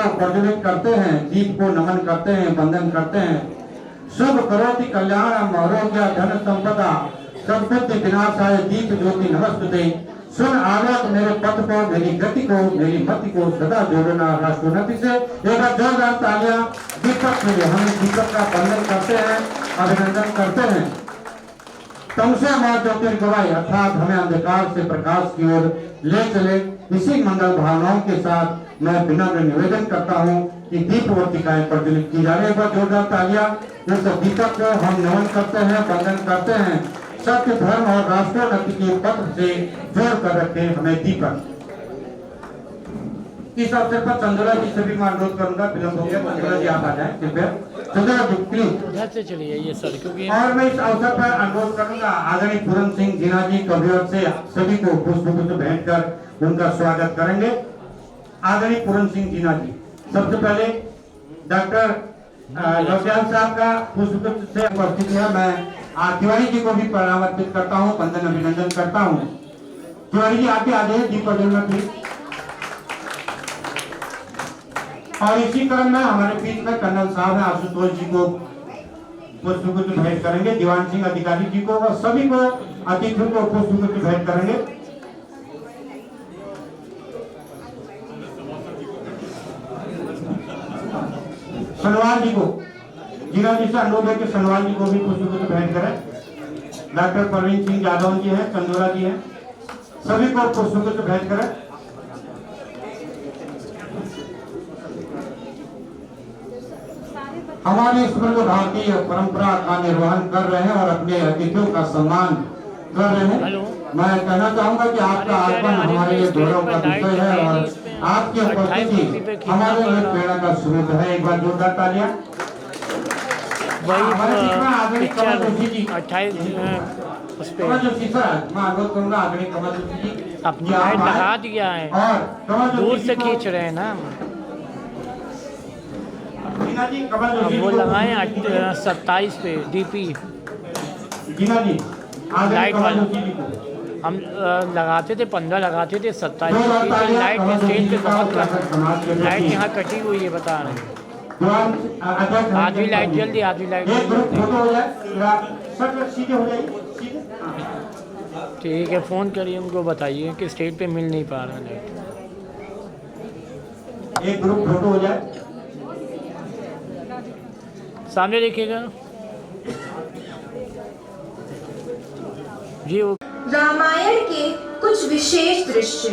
को प्रज्वलित करते हैं, दीप को नमन करते हैं, वंदन करते हैं। शुभ करोति कल्याणम आरोग्य धन संपदा सद्बुद्धि विनाशाय दीप ज्योति नमस्तुते। सुन आलोक मेरे पथ को, मेरी गति को, मेरी मति को सदा जोड़ना राष्ट्रोन्नति से। एक बार जोरदार तालियां दीपक के लिए। हम दीपक का वंदन करते हैं, अभिनंदन करते हैं। तमसा मां ज्योतिर्गमय अर्थात हमें अंधकार से प्रकाश की ओर ले चले। इसी मंगल भावनाओं के साथ मैं विनम्र निवेदन करता हूँ कि दीप और टिकाएं प्रज्वलित की जा रही है। एक बार जोरदार तालियां। उस दीपक को हम नमन करते हैं, वंदन करते हैं। सत्य धर्म और राष्ट्रोन्नति के पथ से जोड़ कर रखे हमें दीपक। इस अवसर पर चंद्रा जी से भी मैं अनुरोध करूंगा, विलंब हो गया, चंद्रा जी आप आ जाए कृपया। चंद्रा जी प्लीज उधर से चलिए ये सर, क्योंकि और मैं इस अवसर पर अनुरोध करूंगा आदरणीय पूरन सिंह जीना जी कविवर से सभी को पुष्पगुच्छ भेंट कर उनका स्वागत करेंगे। आदरणीय पूरन सिंह जीना जी, सबसे पहले डॉक्टर नौटियाल साहब का पुष्पगुच्छ से उपस्थित है। मैं तिवारी जी को भी प्रणाम अर्पित करता हूँ, वंदन अभिनंदन करता हूँ। तिवारी जी आगे आ जाइए दीप प्रज्वलन प्लीज। और इसी क्रम में हमारे बीच में कर्नल साहब हैं, आशुतोष जी को पुष्पगुच्छ भेंट करेंगे, दीवान सिंह अधिकारी जी को और सभी को अतिथियों को पुष्पगुच्छ भेंट करेंगे। सनवाल जी को, जीना जी से अनुरोध है कि सनवाल जी को भी पुष्पगुच्छ भेंट करें। डॉक्टर प्रवीण सिंह यादव जी हैं, चंदोरा जी हैं, सभी को पुष्पगुच्छ भेंट करें। हमारी इस भारतीय परंपरा का निर्वहन कर रहे हैं और अपने अतिथियों का सम्मान कर रहे हैं। मैं कहना चाहूंगा कि आपका आगमन हमारे लिए गौरव का विषय है और आपकी उपस्थिति हमारे लिए प्रेरणा का स्रोत है। एक बार जोरदार तालियां। वही पिक्चर 28 उस पे मैं अनुरोध करूंगा आदरणीय कमल जोशी जी अपनी लाइट लगा दिया है और दूर से खींच रहे हैं ना जी, कमल जोशी वो लगाए 27 पे डीपी जीना जी लाइट वाला। हम लगाते थे 15 लगाते थे 27 लाइट स्टेज पे बहुत लाइट यहाँ कटी हुई है, बता रहे हैं। आधी लाइट जल्दी, आधी लाइट ठीक है। फ़ोन करिए उनको, बताइए कि स्टेज पे मिल नहीं पा रहा लाइट। एक ग्रुप फोटो हो जाए, सामने देखिएगा जी। रामायण के कुछ विशेष दृश्य।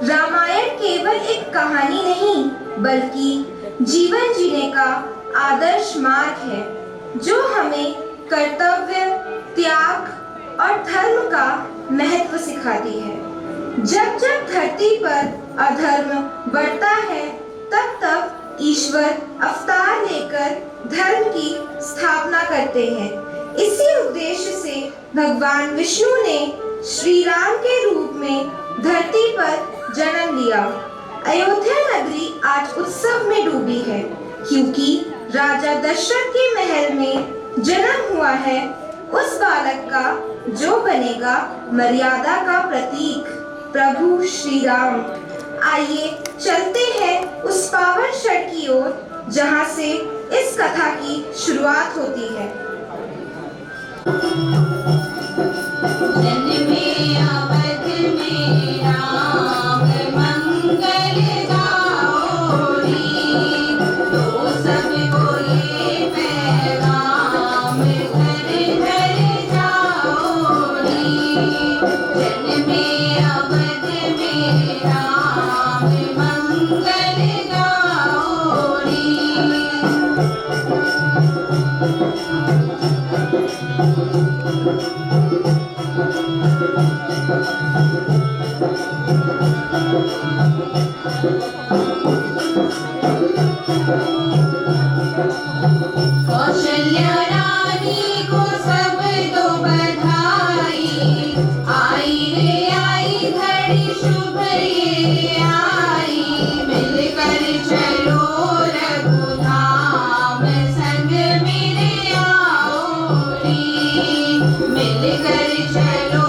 रामायण केवल एक कहानी नहीं बल्कि जीवन जीने का आदर्श मार्ग है, जो हमें कर्तव्य, त्याग और धर्म का महत्व सिखाती है। जब जब धरती पर अधर्म बढ़ता है, तब तब ईश्वर अवतार लेकर धर्म की स्थापना करते हैं। इसी उद्देश्य से भगवान विष्णु ने श्री राम के रूप में धरती पर जन्म लिया। अयोध्या नगरी आज उत्सव में डूबी है, क्योंकि राजा दशरथ के महल में जन्म हुआ है उस बालक का जो बनेगा मर्यादा का प्रतीक, प्रभु श्री राम। आइए चलते हैं उस पावन क्षण की ओर जहां से इस कथा की शुरुआत होती है। जन्मे अवध में राम मंगल गाओरी, तो सबको ये पैगाम घर घर जाओरी। जन्मे अवध में राम मंगल गाओरी। कौशल्या रानी को सब दो बधाई, आई रे आई घड़ी शुभ ये आई। मिलकर चलो रघुधाम संग मेरे आओरी। मिलकर चलो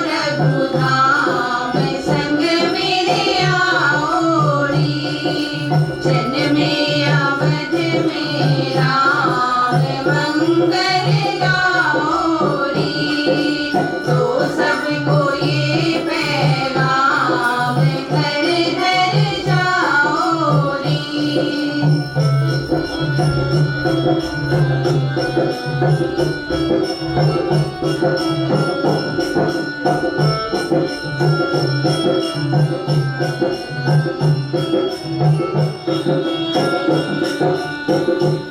रघुधाम संग मेरे आओरी। जन्म राम मंगल गौरी, तो सबको ये पैगाम घर घर जाओ रे।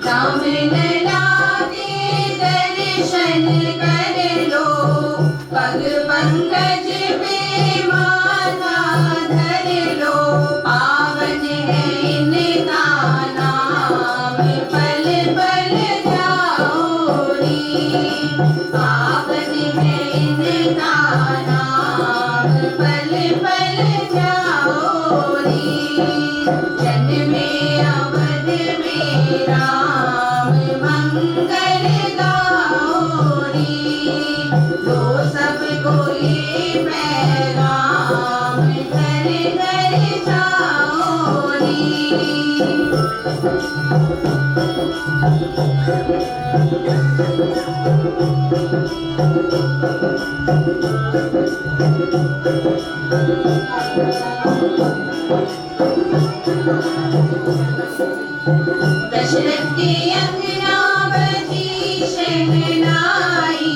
राम लला के दर्शन कर लो, पग पंकज पे माथा धर लो, पावन है इनका नाम पल पल जाओ रे। पावन है इनका नाम पल पल जाओ रे। जन्मे अवध में राम मंगल गौरी, तो सबको ये पैगाम घर घर जाओ रे। दशरथ के अंगना बजी शहनाई,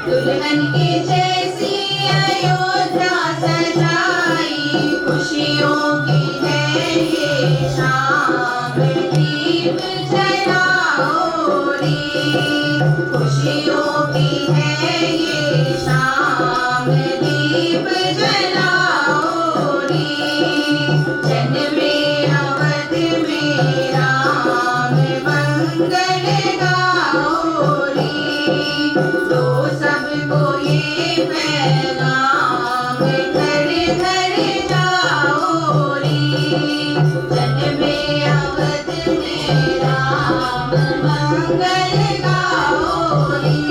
दुल्हन के जैसी अयोध्या सजाई। खुशियों की है ये शाम, दीप जलाओ रे। खुशियों की है ये शाम, दीप जलाओ रे। जन्मे अवध में राम मंगल गौरी, तो सबको ये पैगाम घर घर जाओ रे। जन्मे अवध में राम मंगल गौरी,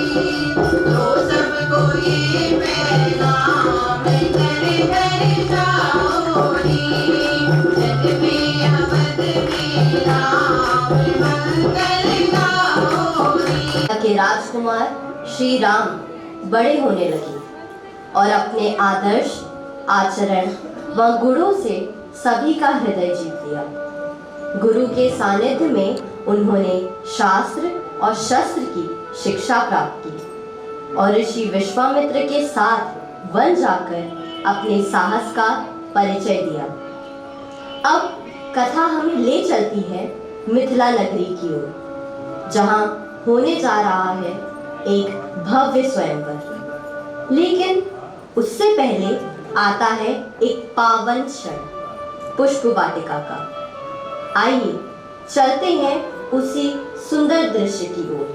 तो सबको ये पैगाम घर घर जाओ रे। जन्मे अवध में राम मंगल गौरी। के राजकुमार श्री राम बड़े होने लगे और अपने आदर्श आचरण व गुणों से सभी का हृदय जीत लिया। गुरु के सानिध्य में उन्होंने शास्त्र और शस्त्र की शिक्षा प्राप्त की और ऋषि विश्वामित्र के साथ वन जाकर अपने साहस का परिचय दिया। अब कथा हमें ले चलती है मिथिला नगरी की ओर, जहां होने जा रहा है एक भव्य स्वयंवर। लेकिन उससे पहले आता है एक पावन क्षण, पुष्प वाटिका का। आइए चलते हैं उसी सुंदर दृश्य की ओर।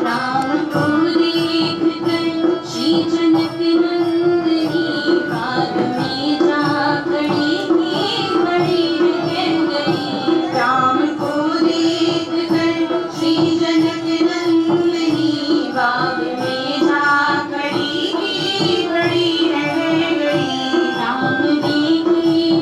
राम को देखकर श्री जनक नंदनी, भाग में जा खड़ी रह गई। राम को देखकर श्री जनक नंदनी, बाग में जा खड़ी रह गई। राम देखे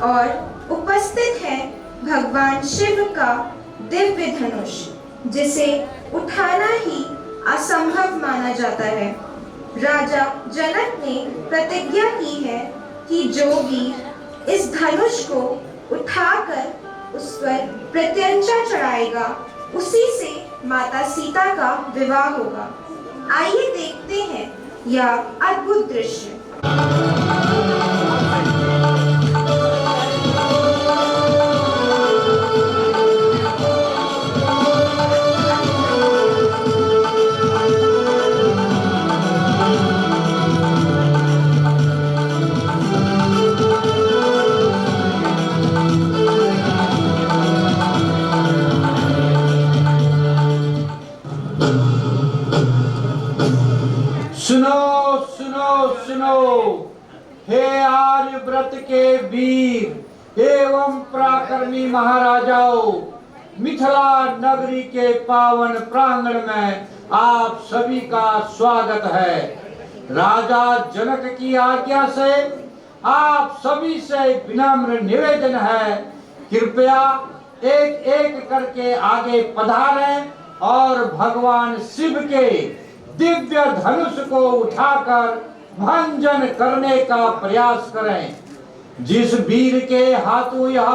और उपस्थित है भगवान शिव का दिव्य धनुष, जिसे उठाना ही असंभव माना जाता है। राजा जनक ने प्रतिज्ञा की है कि जो वीर इस धनुष को उठाकर उस पर प्रत्यंचा चढ़ाएगा, उसी से माता सीता का विवाह होगा। आइए देखते हैं यह अद्भुत दृश्य। सुनो सुनो सुनो, हे आर्यव्रत के वीर एवं पराक्रमी महाराजाओं, मिथिला नगरी के पावन प्रांगण में आप सभी का स्वागत है। राजा जनक की आज्ञा से आप सभी से विनम्र निवेदन है, कृपया एक एक करके आगे पधारें और भगवान शिव के दिव्य धनुष को उठाकर भंजन करने का प्रयास करें। जिस वीर के हाथों यह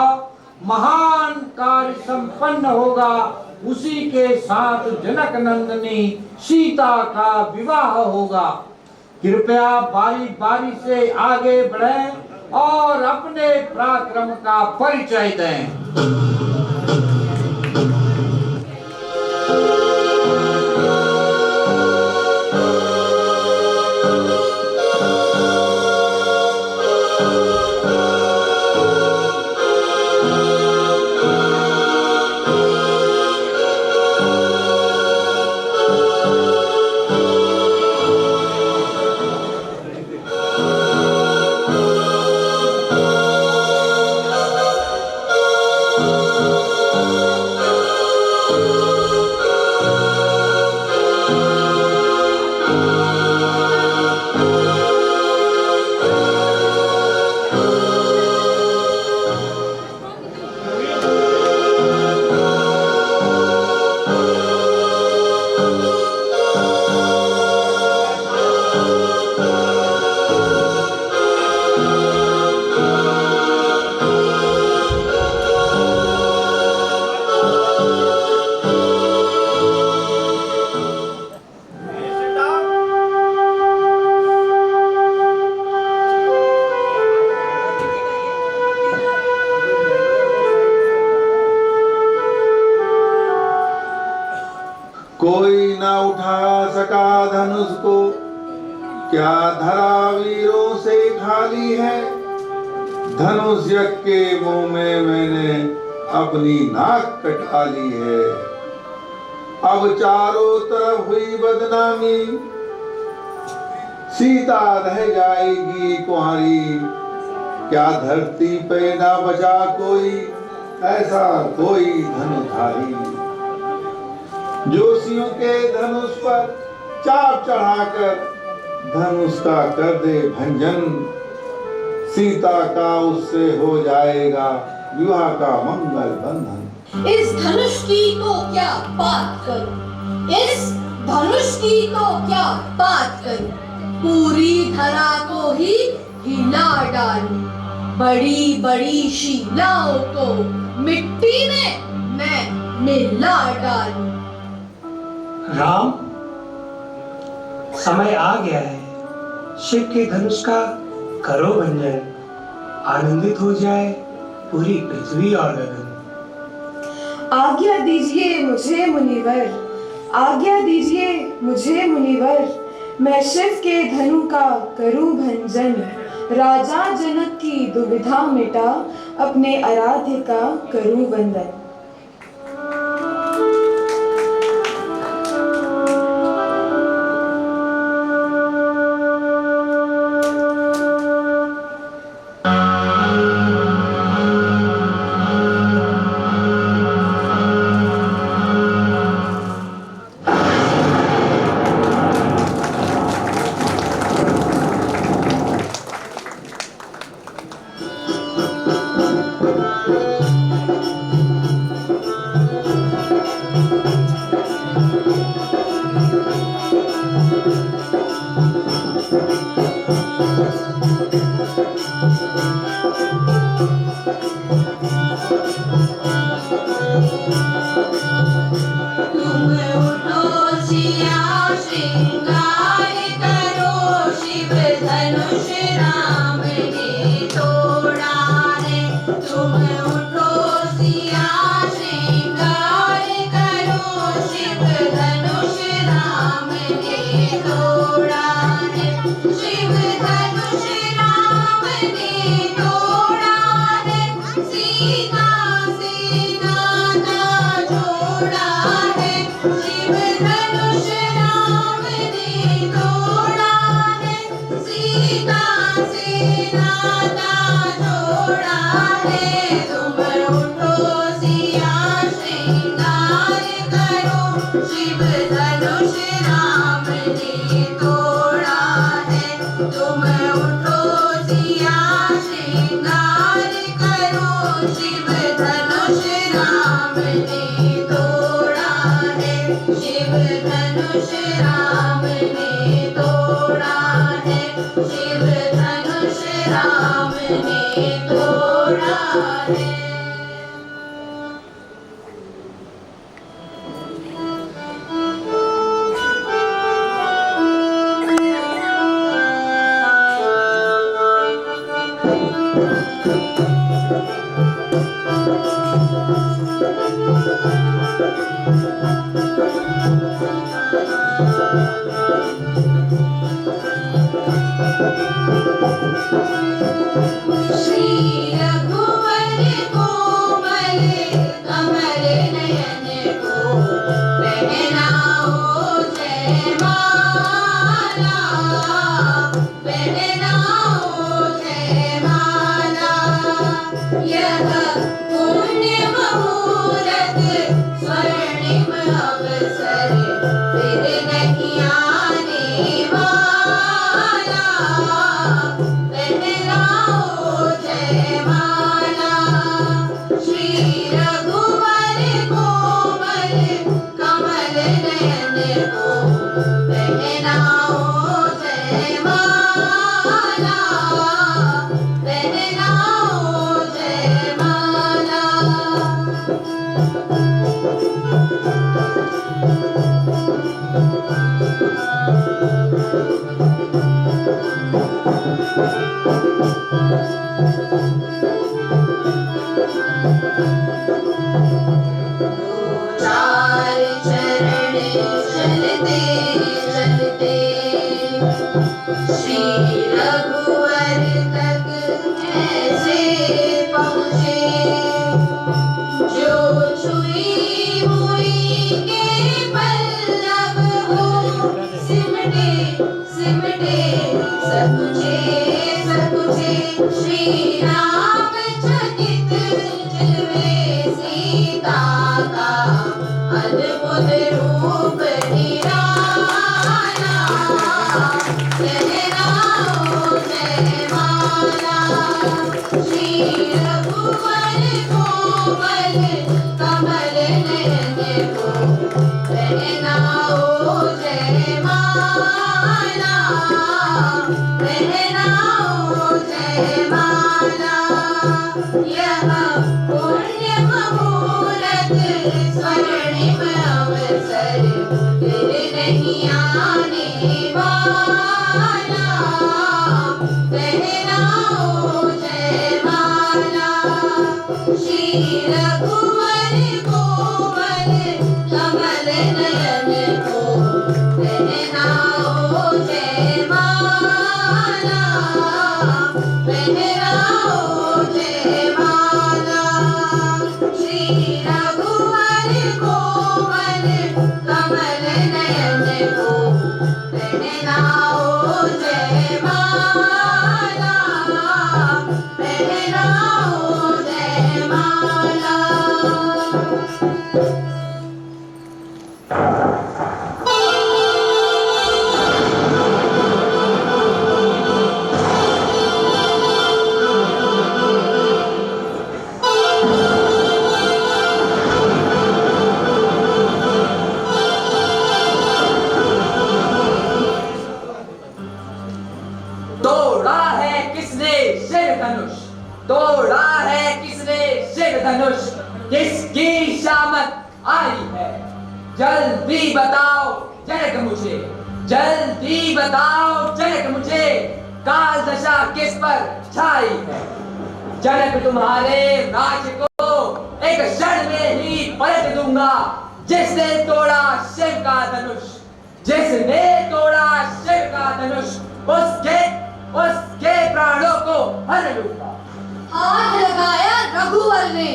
महान कार्य संपन्न होगा, उसी के साथ जनक नंदिनी सीता का विवाह होगा। कृपया बारी बारी से आगे बढ़ें और अपने पराक्रम का परिचय दें। कोई न उठा सका धनुष को, क्या धरा वीरों से खाली है। धनुष यज्ञ के मुंह में मैंने अपनी नाक कटा ली है। अब चारों तरफ हुई बदनामी, सीता रह जाएगी कुंवारी। क्या धरती पे ना बचा कोई, ऐसा कोई धनुधारी। जोशियों के धनुष पर चाप चढ़ाकर धनुष का कर दे भंजन। सीता का उससे हो जाएगा विवाह का मंगल बंधन। इस धनुष की तो क्या बात करूं, इस धनुष की तो क्या बात करूं। पूरी धरा को ही हिला डालूं, बड़ी बड़ी शिलाओं को मिट्टी में मैं मिला डालूं। राम, समय आ गया है, शिव के धनुष का करो भंजन। आनंदित हो जाए पूरी पृथ्वी और गगन। आज्ञा दीजिए मुझे मुनिवर, आज्ञा दीजिए मुझे मुनिवर। मैं शिव के धनु का करूं भंजन। राजा जनक की दुविधा मिटा, अपने आराध्य का करूं वंदन। तुम उठो सिया श्रृंगार करो, शिव धनुष राम ने तोड़ा है। तुम उठो सिया श्रृंगार करो, शिव धनुष राम ने तोड़ा है। शिव धनुष राम ने तोड़ा है, सीता से नाता जोड़ा है। शिव धनुष राम ने तोड़ा है, सीता से नाता जोड़ा है। तुम उठो सिया श्रृंगार करो, शिव धनुष राम ने तोड़ा है। तुम उठो सिया श्रृंगार करो, शिव धनुष राम ने तोड़ा है। शिव धनुष राम ने तोड़ा है। शिव धनुष राम ने तोड़ा है। श्री रघुवर कोमल कमल नयन को पहनाओ जयमाला, पहनाओ जयमाला। यह पुण्य मुहूर्त स्वर्णिम अवसर फिर नहीं आने वाला, पहनाओ जयमाला। श्री रघुवर कोमल कमल नयन को पहनाओ जयमाला, पहनाओ जयमाला। चार चरण चलते चलते श्री रघुवर तक कैसे पहुँचे। जो छुई हुई के पल्लव हो, सिमटे सिमटे सकुचे सकुचे। श्री राम चकित जिलवे सीता का अद्भुत रूप निराला, पहनाओ जयमाला। श्री रघुवर कोमल कमल नयन को पहनाओ जयमाला, पहनाओ जयमाला। यह पुण्य मुहूर्त स्वर्णिम अवसर फिर नहीं आने वाला, पहनाओ जयमाला। श्री रघुवर कोमल कमल नयन को पहनाओ जयमाला, पहनाओ जयमाला। श्री रघुवर कोमल कमल नयन को पहनाओ जयमाला, पहनाओ जयमाला। तोड़ा है किसने शिव धनुष, तोड़ा है किसने शिव धनुष। धनुष किसकी शामत आई है? जल्दी बताओ जनक मुझे, जल्दी बताओ जनक मुझे, काल दशा किस पर छाई है? जनक तुम्हारे राज्य को एक क्षण में ही पलट दूंगा, जिसने तोड़ा शिव का धनुष, जिसने तोड़ा शिव का धनुष, उसके प्राणों को हर लूंगा। हाथ लगाया रघुवर ने,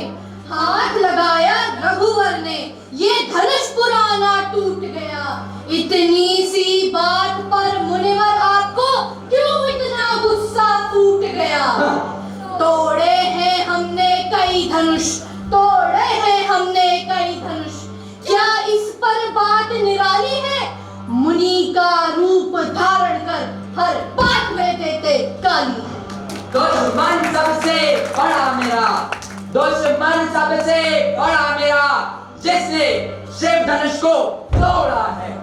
हाथ लगाया रघुवर ने, ये धनुष पुराना टूट गया। इतनी सी बात पर मुनिवर आपको क्यों इतना गुस्सा फूट गया? तोड़े हैं हमने कई धनुष, तोड़े हैं हमने कई धनुष, क्या इस पर बात निराली है? मुनि का रूप धारण कर हर बात में देते गाली है। दुश्मन सबसे बड़ा मेरा, दुश्मन सबसे बड़ा मेरा, जिसने शिव धनुष को तोड़ा है।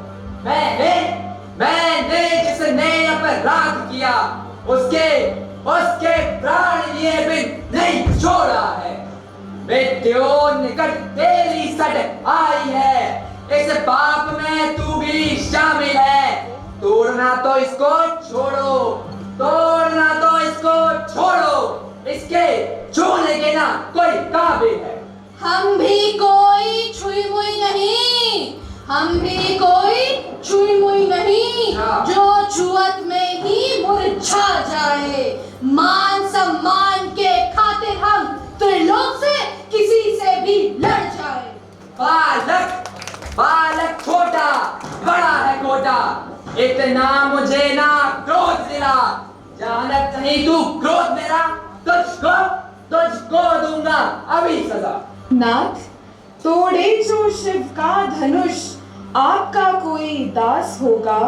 मैंने जिसने अपराध किया, उसके प्राण लिए बिन नहीं छोड़ा है। मृत्यु निकट तेरी सट आई है, इस पाप में तू भी शामिल है। तोड़ना तो इसको छोड़ो, तोड़ना तो इसको छोड़ो, इसके छूने के ना कोई काबिल है। हम भी कोई छुई मुई नहीं, हम भी कोई छुई मुई नहीं, जो छुअत में ही मुरझा जाए। मान सम्मान के खातिर हम त्रिलोक से किसी से भी लड़ जाए। बालक छोटा, बड़ा है खोटा, इतना मुझे ना क्रोध दिला। जानत नहीं तू क्रोध मेरा, तुझको दूंगा अभी सजा। नाथ, तोड़े जो शिव का धनुष, आपका कोई दास होगा।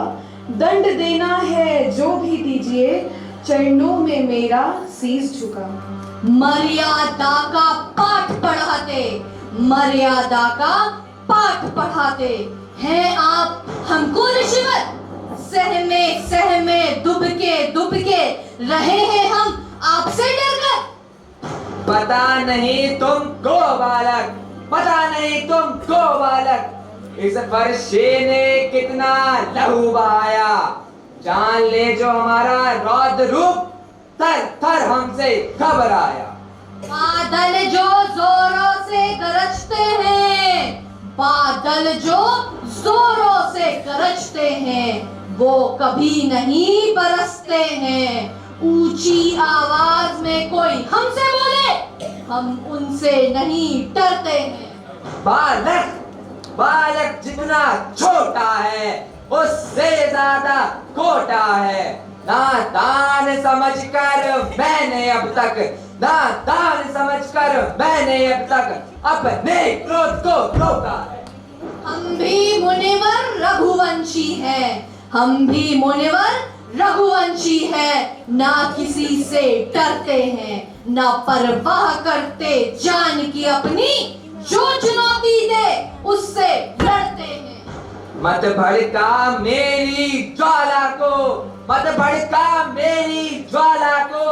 दंड देना है जो भी दीजिए, चरणों में मेरा शीश झुका। मर्यादा का पाठ पढ़ाते, मर्यादा का पाठ पढ़ाते हैं आप हमको ऋषिवर। सहमे दुबके रहे हैं हम आपसे डरकर। पता नहीं तुमको बालक, पता नहीं तुमको बालक, इस वर्षे ने कितना लहू बहाया। जान ले जो हमारा रौद्र रूप, थर थर हमसे घबराया। बादल जो जोरों से गरजते हैं, बादल जो जोरों से गरजते हैं, वो कभी नहीं बरसते हैं। ऊंची आवाज में कोई हमसे बोले, हम उनसे नहीं डरते हैं। बालक जितना छोटा है, उससे ज्यादा खोटा है। नादान समझकर मैंने अब तक, नादान समझकर मैंने अब तक अपने क्रोध को रोका है। हम भी मुनिवर रघुवंशी हैं, हम भी मुनिवर रघुवंशी हैं। ना किसी से डरते हैं, ना परवाह करते जान की अपनी, जो चुनौती दे उससे लड़ते हैं। मत भड़का मेरी ज्वाला को, मत भड़का मेरी ज्वाला को,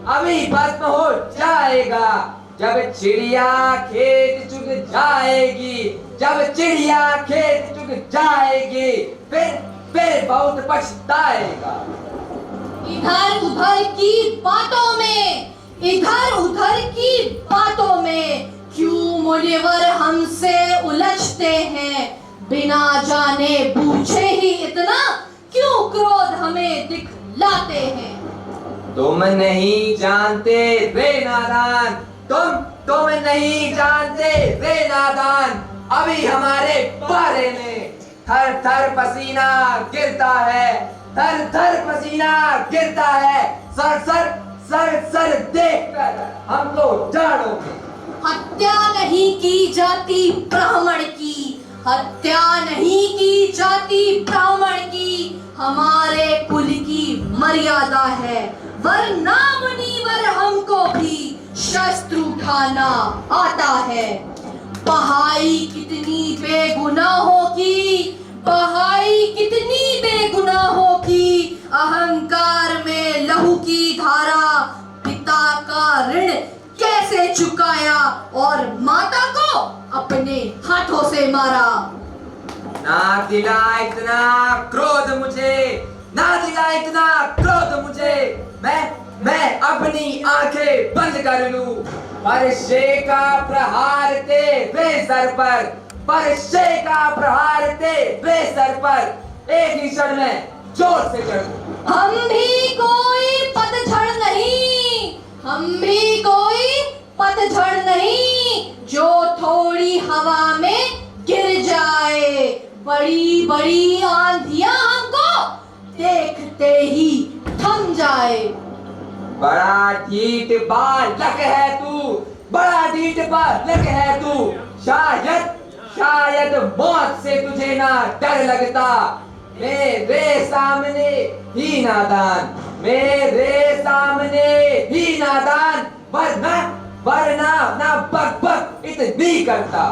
अभी भस्म हो जाएगा। जब चिड़िया खेत चुग जाएगी, जब चिड़िया खेत चुग जाएगी, फिर बहुत पछताएगा। इधर उधर की बातों में, इधर उधर की बातों में क्यों मुनिवर हमसे उलझते हैं? बिना जाने बूझे ही इतना क्यों क्रोध हमें दिखलाते हैं? तुम नहीं जानते रे नादान, तुम नहीं जानते रे नादान, अभी हमारे बारे में थर थर पसीना गिरता है, थर थर पसीना गिरता है। सर देखकर हमको जानो। हत्या नहीं की जाती ब्राह्मण की, हत्या नहीं की जाती ब्राह्मण की, हमारे कुल की मर्यादा है। वरना मुनिवर हमको भी शस्त्र उठाना आता है। बहाई कितनी बेगुनाहों की, बहाई कितनी बेगुनाहों की, अहंकार में लहू की धारा, पिता का ऋण कैसे कैसे चुकाया और माता को अपने हाथों से मारा। ना दिला इतना क्रोध मुझे, ना दिला इतना क्रोध मुझे, मैं अपनी आंखें बंद कर लूं। परशे का प्रहार तेरे सर पर, परशे का प्रहार तेरे सर पर एक ही क्षण में जोर से चढ़ दूं। हम भी कोई पतझड़ नहीं, हम भी कोई पतझड़ नहीं जो थोड़ी हवा में गिर जाए। बड़ी बड़ी आंधियां हमको देखते ही थम जाए। बड़ा ढीठ बालक है तू, बड़ा ढीठ बालक है तू। शायद मौत से तुझे ना डर लगता। मेरे सामने ही नादान, मेरे सामने ही नादान, वरना ना बक बक इतनी करता।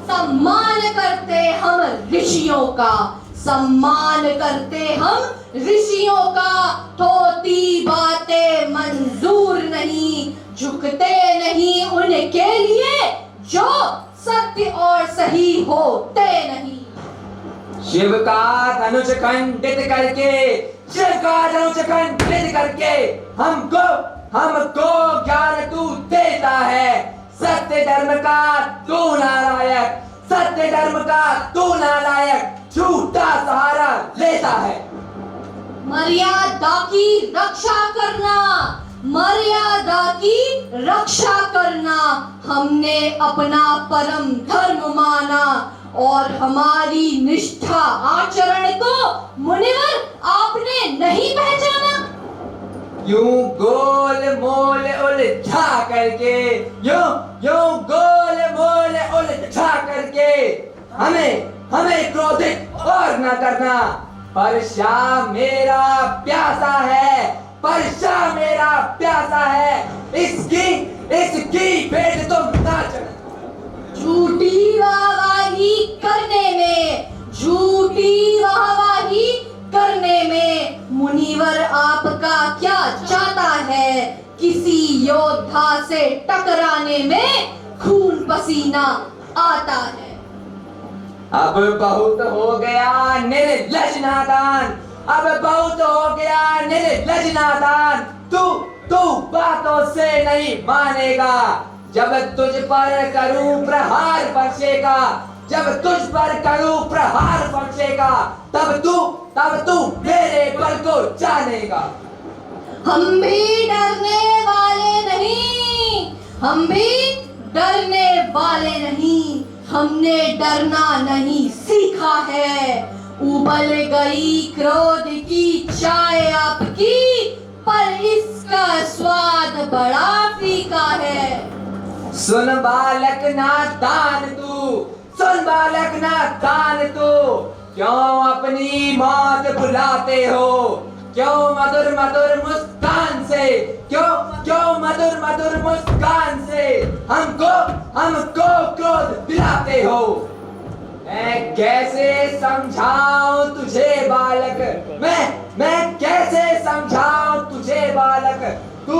सम्मान करते हम ऋषियों का, सम्मान करते हम ऋषियों का। थोती बातें मंजूर नहीं, झुकते नहीं उनके लिए जो सत्य और सही होते नहीं। शिव का धनुष खंडित करके, शिव का धनुष खंडित करके हमको ज्ञान तू देता है। सत्य धर्म का तू नालायक, सत्य धर्म का तू नालायक झूठा सहारा लेता है। मर्यादा की रक्षा करना, मर्यादा की रक्षा करना हमने अपना परम धर्म माना और हमारी निष्ठा आचरण को मुनिवर आपने नहीं पहचाना। यूं गोल मोल उलझा करके, यूं गोल मोल उलझा करके हमें क्रोधित और न करना। परशा मेरा प्यासा है, परशा मेरा प्यासा है, इसकी भेंट तुम ना चढ़ो। झूठी वाहवाही करने में, झूठी वाहवाही करने में मुनिवर आपका क्या जाता है। किसी योद्धा से टकराने में खून पसीना आता है। अब बहुत हो गया निर्लज नादान, अब बहुत हो गया निर्लज नादान। तू बातों से नहीं मानेगा। जब तुझ पर करूं प्रहार बरसेगा, जब तुझ पर करूं प्रहार बरसेगा, तब तू मेरे बल को जानेगा। हम भी डरने वाले नहीं, हम भी डरने वाले नहीं। हमने डरना नहीं सीखा है। उबल गई क्रोध की चाय आपकी, पर इसका स्वाद बड़ा फीका है। सुन बालक नादान तू, सुन बालक नादान तू, क्यों अपनी मौत बुलाते हो? क्यों मधुर मधुर मुस्कान से, क्यों मधुर मधुर मुस्कान से हमको क्रोध दिलाते हो? मैं कैसे समझाऊं तुझे बालक, मैं कैसे समझाऊं तुझे बालक? तू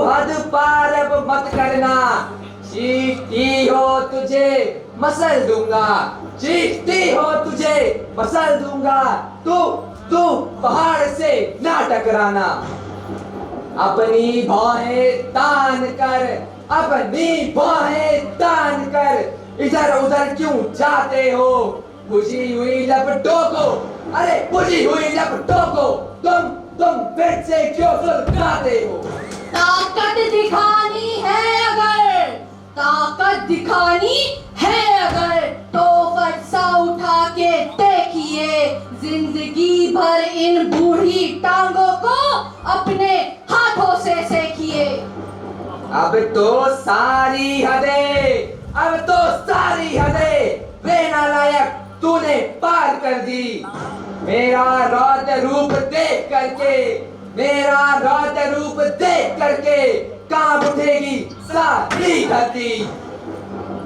हद पार अब मत करना। चीखती हो तुझे मसल दूंगा, चीखती हो तुझे मसल दूंगा। तू पहाड़ से ना टकराना। अपनी भौहें तान कर, अपनी भौहें तान कर इधर उधर क्यों जाते हो? बुझी हुई लपटों को, अरे बुझी हुई लपटों को तुम फिर से क्यों सुलगाते हो? ताकत दिखानी है अगर, ताकत दिखानी है अगर, तो फरसा उठा के देखिए। जिंदगी भर इन बूढ़ी टांगों को अपने हाथों से सेकिए। अब तो सारी हदें, अब तो सारी हदें बेनालायक तूने पार कर दी। मेरा रौद्र रूप देख करके, मेरा रौद्र रूप देख करके कांप उठेगी सारी धरती।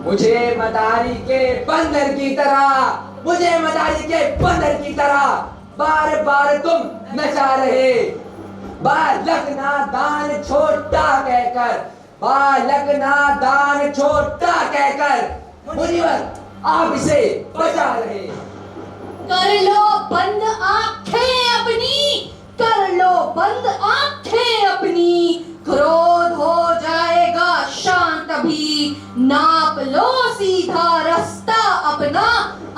मुझे मदारी के बंदर की तरह, मुझे मदारी के बंदर की तरह बार बार तुम नचा रहे। बालक नादान छोटा कहकर, बालक नादान छोटा कहकर मुनिवर आप इसे बचा रहे। कर लो बंद आंखें अपनी, कर लो बंद आंखें अपनी, क्रोध हो जाएगा शांत अभी, नाप लो सीधा रास्ता अपना,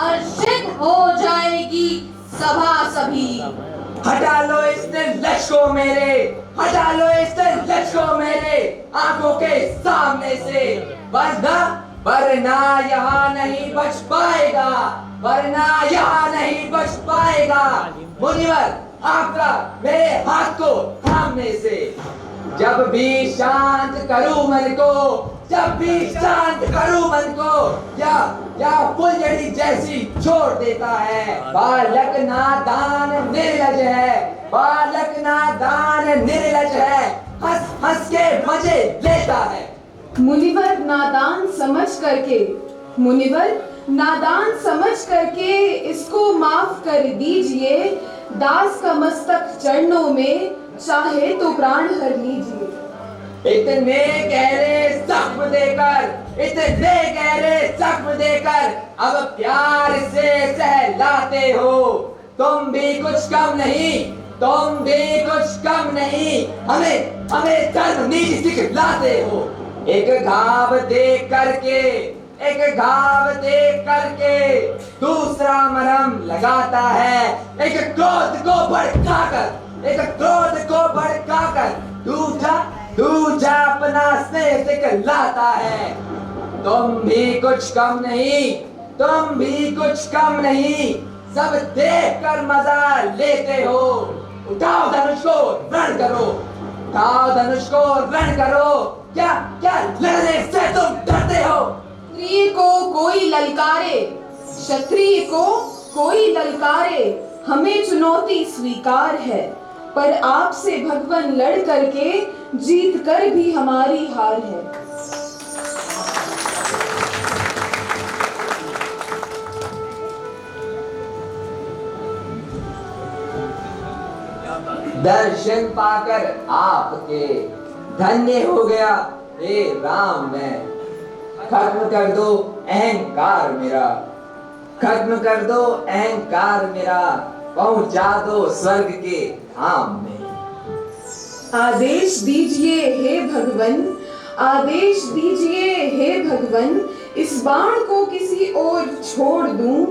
अर्षित हो जाएगी सभा सभी। हटा लो इस निर्लज को मेरे, हटा लो इस निर्लज को मेरे आंखों के सामने से, वरना यहाँ नहीं बच पाएगा, वरना यहाँ नहीं बच पाएगा। मुनिवर आपका मेरे हाथ को थामने से, जब भी शांत करूं मन को, जब भी शांत करूं मन को, या फुलझड़ी जैसी छोड़ देता है। बालक नादान निर्लज है, बालक नादान निर्लज है, हंस हंस के मजे लेता है। मुनिवर नादान समझ करके, मुनिवर नादान समझ करके इसको माफ कर दीजिए, दास का मस्तक चरणों में चाहे तो प्राण हर लीजिए। इतने गहरे जख्म देकर, इतने गहरे जख्म देकर अब प्यार से सहलाते हो, तुम भी कुछ कम नहीं, तुम भी कुछ कम नहीं, हमें धर्म नीति सिखलाते हो। एक घाव देख करके, एक घाव देख करके दूसरा मरहम लगाता है, एक क्रोध को भड़काकर, एक क्रोध को भड़काकर दूजा अपना स्नेह सिखलाता है। तुम भी कुछ कम नहीं, तुम भी कुछ कम नहीं, सब देख कर मजा लेते हो। उठाओ धनुष को रण करो, उठाओ धनुष को रण करो, क्या क्या लड़ने से तुम डरते हो? क्षत्रिय को कोई ललकारे, क्षत्रिय को कोई ललकारे, हमें चुनौती स्वीकार है, पर आपसे भगवान लड़ करके जीत कर भी हमारी हार है। दर्शन पाकर आपके धन्य हो गया हे राम मैं, खत्म कर दो अहंकार मेरा, खत्म कर दो अहंकार मेरा, पहुंचा दो स्वर्ग के धाम में। आदेश दीजिए हे भगवन, आदेश दीजिए हे भगवन, इस बाण को किसी और छोड़ दूं,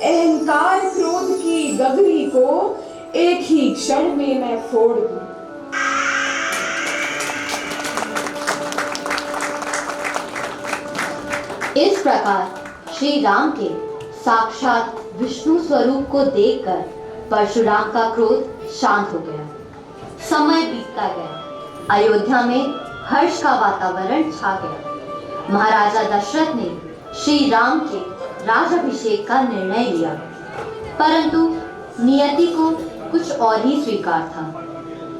अहंकार क्रोध की गगरी को एक ही क्षण में मैं फोड़ दूं। इस प्रकार श्री राम के साक्षात विष्णु स्वरूप को देखकर परशुराम का क्रोध शांत हो गया। समय बीतता गया, अयोध्या में हर्ष का वातावरण छा गया। महाराजा दशरथ ने श्री राम के राजाभिषेक का निर्णय लिया, परंतु नियति को कुछ और ही स्वीकार था।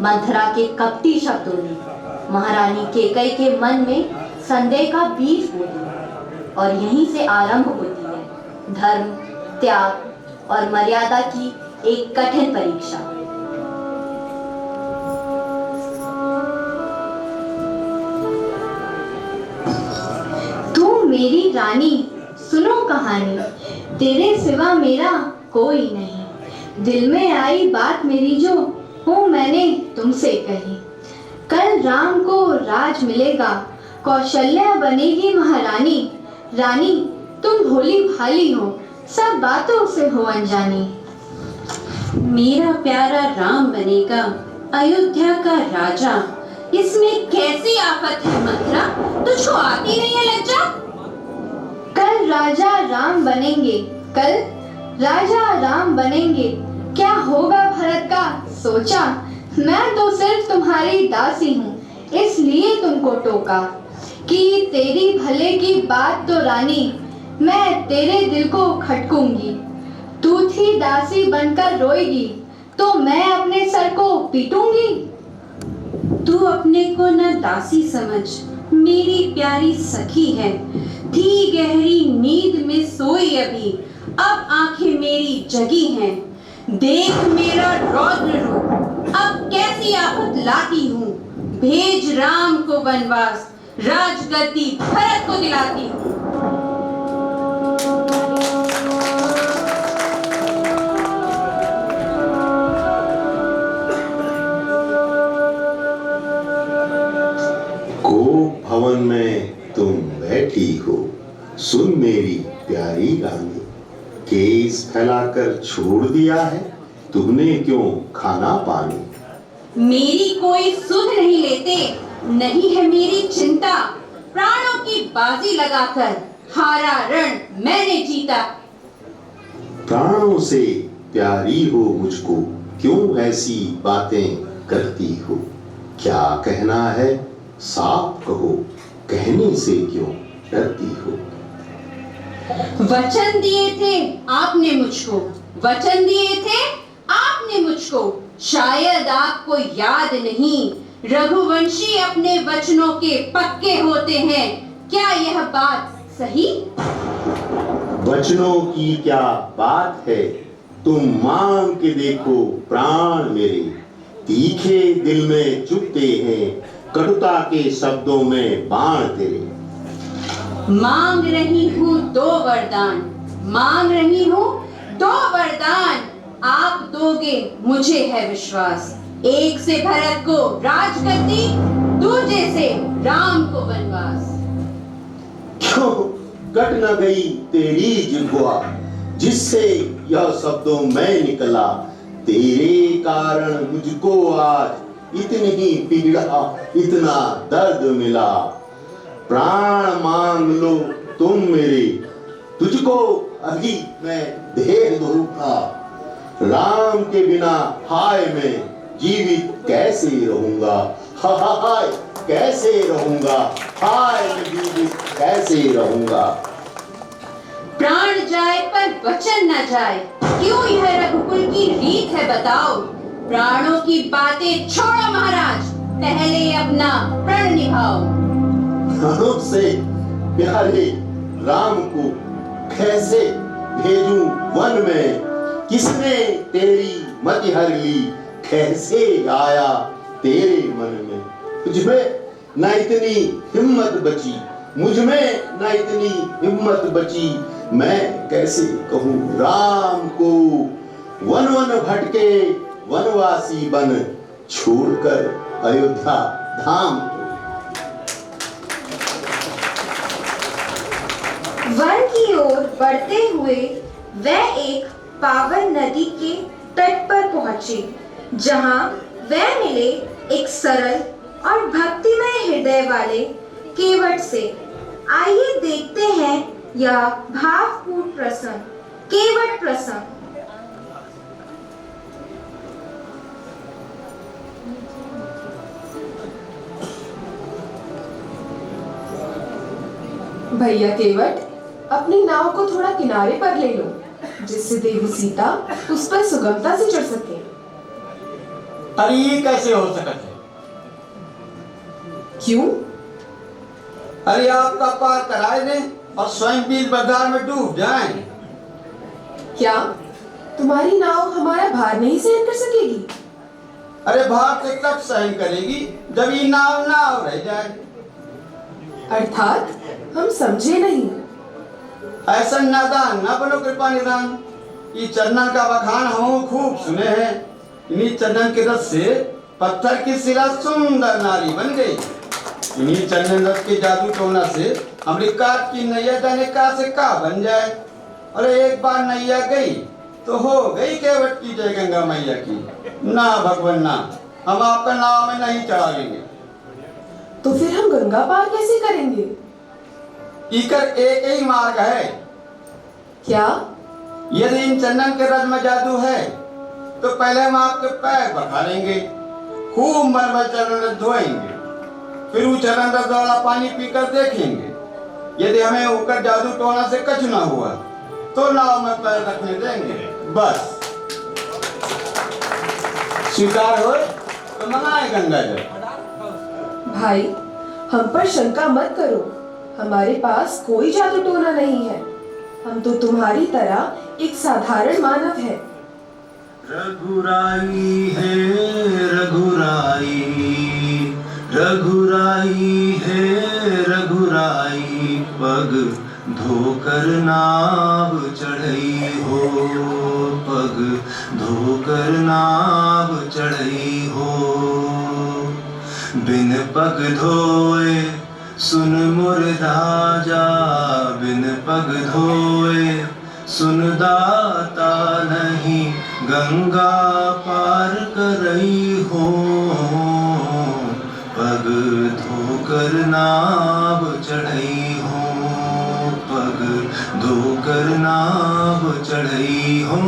मंथरा के कपटी शब्दों ने महारानी केकई के मन में संदेह का बीज बो दिया, और यहीं से आरंभ होती है धर्म, त्याग और मर्यादा की एक कठिन परीक्षा। तू मेरी रानी, सुनो कहानी, तेरे सिवा मेरा कोई नहीं। दिल में आई बात मेरी जो हूँ मैंने तुमसे कही। कल राम को राज मिलेगा, कौशल्या बनेगी महारानी। रानी तुम भोली भाली हो, सब बातों से हो अनजानी। मेरा प्यारा राम बनेगा अयोध्या का राजा, इसमें कैसी आफत है मंत्रा, तुझको आती नहीं है लज्जा? कल राजा राम बनेंगे, कल राजा राम बनेंगे, क्या होगा भरत का सोचा? मैं तो सिर्फ तुम्हारी दासी हूँ, इसलिए तुमको टोका कि तेरी भले की बात तो रानी, मैं तेरे दिल को खटकूंगी। तू थी दासी बनकर रोएगी, तो मैं अपने सर को पीटूंगी। तू अपने को न दासी समझ, मेरी प्यारी सखी है। थी गहरी नींद में सोई अभी, अब आंखें मेरी जगी हैं। देख मेरा रौद्र रूप, अब कैसी आफत लाती हूँ। भेज राम को वनवास, राजगद्दी भरत को दिलाती हूँ। गोप भवन में तुम बैठी हो, सुन मेरी प्यारी रानी, केस फैलाकर छोड़ दिया है तुमने क्यों खाना पानी? मेरी कोई सुध नहीं लेते, नहीं है मेरी चिंता, प्राणों की बाजी लगाकर हारा रण मैंने जीता। प्राणों से प्यारी हो मुझको, क्यों ऐसी बातें करती हो? क्या कहना है साफ कहो, कहने से क्यों डरती हो? वचन दिए थे आपने मुझको, वचन दिए थे आपने मुझको, शायद आपको याद नहीं, रघुवंशी अपने वचनों के पक्के होते हैं, क्या यह बात सही? वचनों की क्या बात है, तुम मांग के देखो प्राण मेरे, तीखे दिल में चुभते हैं कटुता के शब्दों में बाण तेरे। मांग रही हूँ दो वरदान, मांग रही हूँ दो वरदान, आप दोगे मुझे है विश्वास, एक से भरत को राजगद्दी, दूसरे से राम को वनवास। क्यों कट न गई तेरी जिह्वा, जिससे यह शब्दों में निकला, तेरे कारण मुझको आज इतनी ही पीड़ा, इतना दर्द मिला। प्राण मांग लो तुम मेरे, तुझको अभी मैं दे दूंगा, राम के बिना हाय मैं जीवित कैसे रहूंगा, हाय कैसे रहूंगा, हाय मैं जीवित कैसे रहूंगा। प्राण जाए पर वचन न जाए, क्यों यह रघुकुल की रीत है बताओ, प्राणों की बातें छोड़ो महाराज, पहले अपना प्रण निभाओ। प्राणों से प्यारे राम को कैसे भेजूं वन में, किसने तेरी मति हर ली, कैसे आया तेरे मन में? तुझमें न इतनी हिम्मत बची, मुझमें न इतनी हिम्मत बची, मैं कैसे कहूँ राम को, वन वन भटके वनवासी बन, छोड़कर अयोध्या धाम को। वन की ओर बढ़ते हुए वह एक पावन नदी के तट पर पहुंचे, जहां वह मिले एक सरल और भक्तिमय हृदय वाले केवट से। आइए देखते हैं यह भावपूर्ण प्रसंग, केवट प्रसंग। भैया केवट, अपनी नाव को थोड़ा किनारे पर ले लो, जिससे देवी सीता उस पर सुगमता से चढ़ सके। अरे ये कैसे हो सकता है? क्यों? अरे आपका पार कराए दे और स्वयं बीच बाजार में डूब जाएं। क्या तुम्हारी नाव हमारा भार नहीं सहन कर सकेगी? अरे भार से कब सहन करेगी जब ये नाव रह जाए। अर्थात हम समझे नहीं। ऐसा नादान न बनो कृपा निदान, ये चंदन का बखान हम खूब सुने हैं, इन्हीं चंदन के रस से पत्थर की शिला सुंदर नारी बन गई, इन्हीं चंदन रस के जादू टोना से अमेरिका की नैया जाने का से का बन जाए। अरे एक बार नैया गई तो हो गई केवट की जय गंगा मैया की। ना भगवान ना, हम आपका नाव में नहीं चढ़ाएंगे। तो फिर हम गंगा पार कैसे करेंगे? इकर एक ही मार्ग है। क्या? यदि इन चंदन के रस में जादू है तो पहले हम आपके पैर पखारेंगे, खूब मरमर चरण रस धोएंगे, फिर वो चरण रस वाला पानी पीकर देखेंगे। यदि हमें ऊपर जादू टोना से कुछ ना हुआ तो नाव में पैर रखने देंगे। बस स्वीकार हो तो मंगाए गंगा जल। भाई, हम पर शंका मत करो, हमारे पास कोई जादू टोना नहीं है, हम तो तुम्हारी तरह एक साधारण मानव है। रघुराई है रघुराई, रघुराई है रघुराई, पग धोकर नाव चढ़ई हो, पग धोकर नाव चढ़ई हो। बिन पग धोए सुन मोर राजा, बिन पग धोए सुन दाता, नहीं गंगा पार करई हो, पग धोकर नाव चढ़ई हो, पग धोकर नाव चढ़ई हो।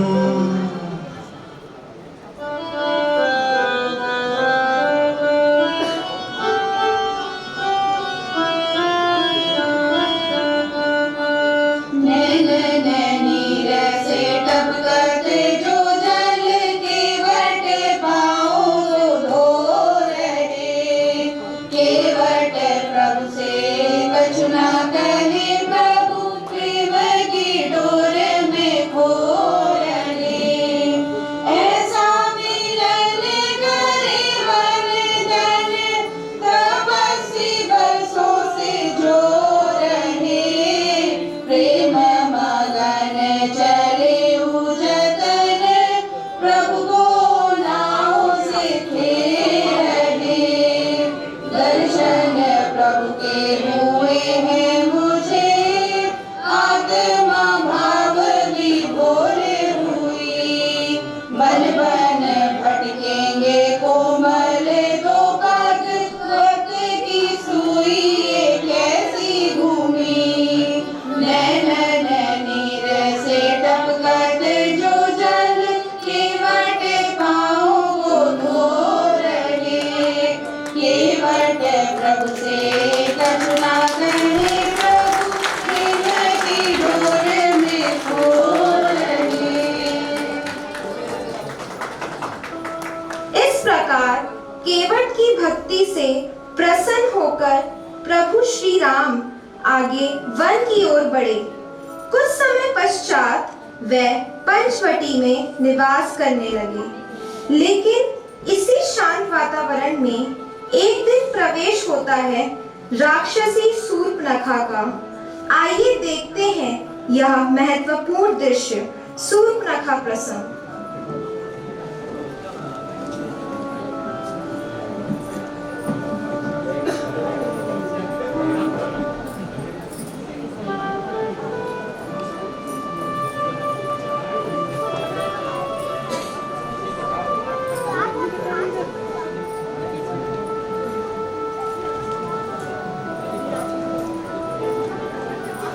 केवट की भक्ति से प्रसन्न होकर प्रभु श्री राम आगे वन की ओर बढ़े। कुछ समय पश्चात वह पंचवटी में निवास करने लगे। लेकिन इसी शांत वातावरण में एक दिन प्रवेश होता है राक्षसी शूर्पणखा का। आइए देखते हैं यह महत्वपूर्ण दृश्य, शूर्पणखा प्रसंग।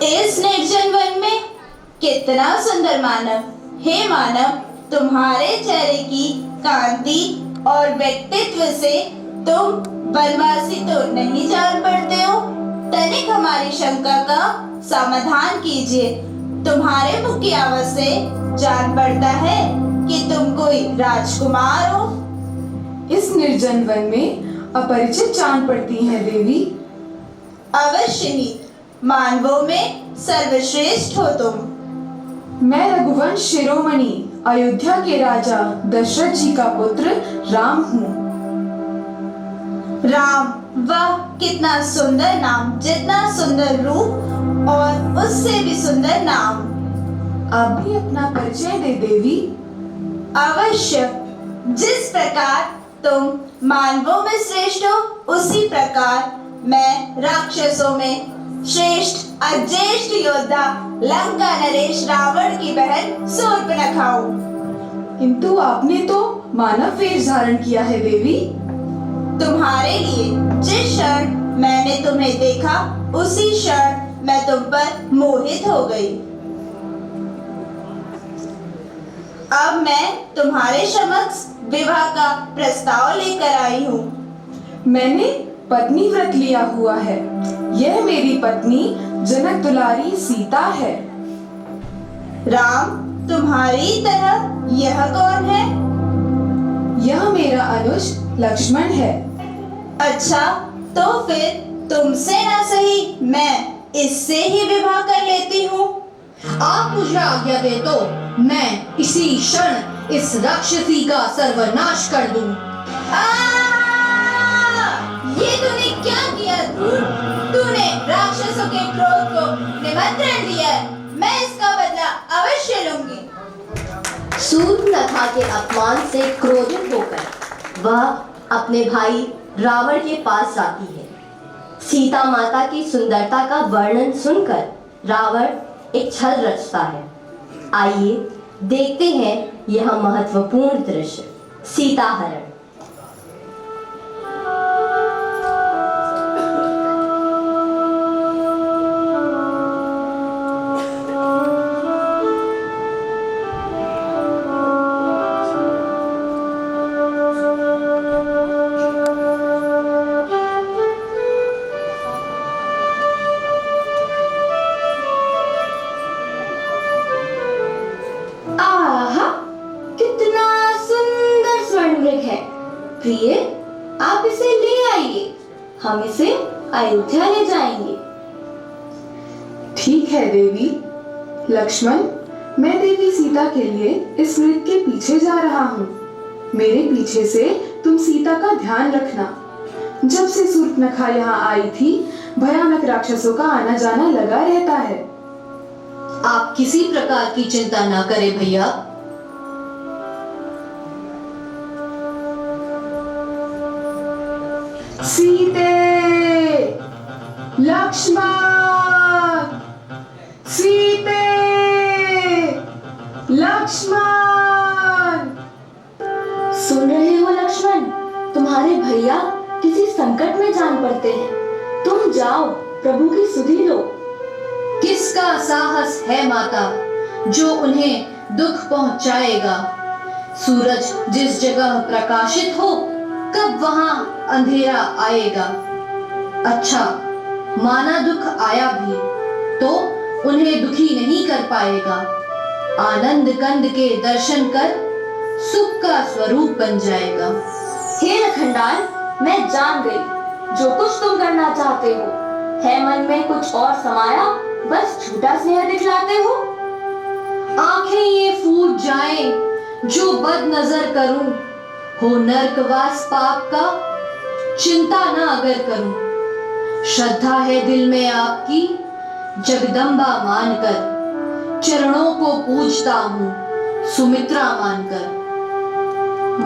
इस निर्जन वन में कितना सुंदर मानव। हे मानव, तुम्हारे चेहरे की कांति और व्यक्तित्व से तुम वनवासी तो नहीं जान पड़ते हो। तनिक हमारी शंका का समाधान कीजिए। तुम्हारे मुख की आवाज से जान पड़ता है कि तुम कोई राजकुमार हो। इस निर्जन वन में अपरिचित जान पड़ती हैं देवी। अवश्य ही, मानवों में सर्वश्रेष्ठ हो तुम। मैं रघुवंश शिरोमणि अयोध्या के राजा दशरथ जी का पुत्र राम हूँ। राम, वाह कितना सुंदर नाम, जितना सुंदर रूप और उससे भी सुंदर नाम। आप भी अपना परिचय दे देवी। अवश्य। जिस प्रकार तुम मानवों में श्रेष्ठ हो, उसी प्रकार मैं राक्षसों में श्रेष्ठ अज्येष्ठ योद्धा लंका नरेश रावण की बहन शूर्पणखा हूँ। किंतु आपने तो मानव वेश धारण किया है देवी। तुम्हारे लिए जिस क्षण मैंने तुम्हें देखा, उसी क्षण मैं तुम पर मोहित हो गई। अब मैं तुम्हारे समक्ष विवाह का प्रस्ताव लेकर आई हूँ। मैंने पत्नी व्रत लिया हुआ है। यह मेरी पत्नी जनक दुलारी सीता है। राम, तुम्हारी तरह यह कौन है? यह मेरा अनुज लक्ष्मण है। अच्छा, तो फिर तुमसे ना सही मैं इससे ही विवाह कर लेती हूँ। आप मुझे आज्ञा दे तो मैं इसी क्षण इस राक्षसी का सर्वनाश कर दूं। ये तो तूने राक्षसों के क्रोध को निमंत्रण दिया है, मैं इसका बदला अवश्य लूंगी। सूर्पनखा के अपमान से क्रोधित होकर वह अपने भाई रावण के पास जाती है। सीता माता की सुंदरता का वर्णन सुनकर रावण एक छल रचता है। आइए देखते हैं यह महत्वपूर्ण दृश्य, सीता हरण। प्रिय, आप इसे ले आइए, हम इसे अयोध्या ले जाएंगे। ठीक है देवी। लक्ष्मण, मैं देवी सीता के लिए इस मृग के पीछे जा रहा हूँ। मेरे पीछे से तुम सीता का ध्यान रखना। जब से सूर्पनखा यहाँ आई थी, भयानक राक्षसों का आना जाना लगा रहता है। आप किसी प्रकार की चिंता ना करें भैया। सीते, लक्ष्मण, सीते, लक्ष्मण। सुन रहे हो लक्ष्मण, तुम्हारे भैया किसी संकट में जान पड़ते हैं। तुम जाओ, प्रभु की सुधि लो। किसका साहस है माता जो उन्हें दुख पहुंचाएगा? सूरज जिस जगह प्रकाशित हो, कब वहां अंधेरा आएगा। अच्छा, माना दुख आया भी तो उन्हें दुखी नहीं कर पाएगा। आनंद कंद के दर्शन कर सुख का स्वरूप बन जाएगा। हे लखनदान, मैं जान गई जो कुछ तुम करना चाहते हो। है मन में कुछ और समाया, बस झूठा स्नेह दिखलाते हो। आंखें ये फूट जाएं जो बद नजर करूं, हो नरकवास पाप का चिंता न अगर करूं। श्रद्धा है दिल में आपकी जगदम्बा मानकर, चरणों को पूजता हूँ सुमित्रा मानकर।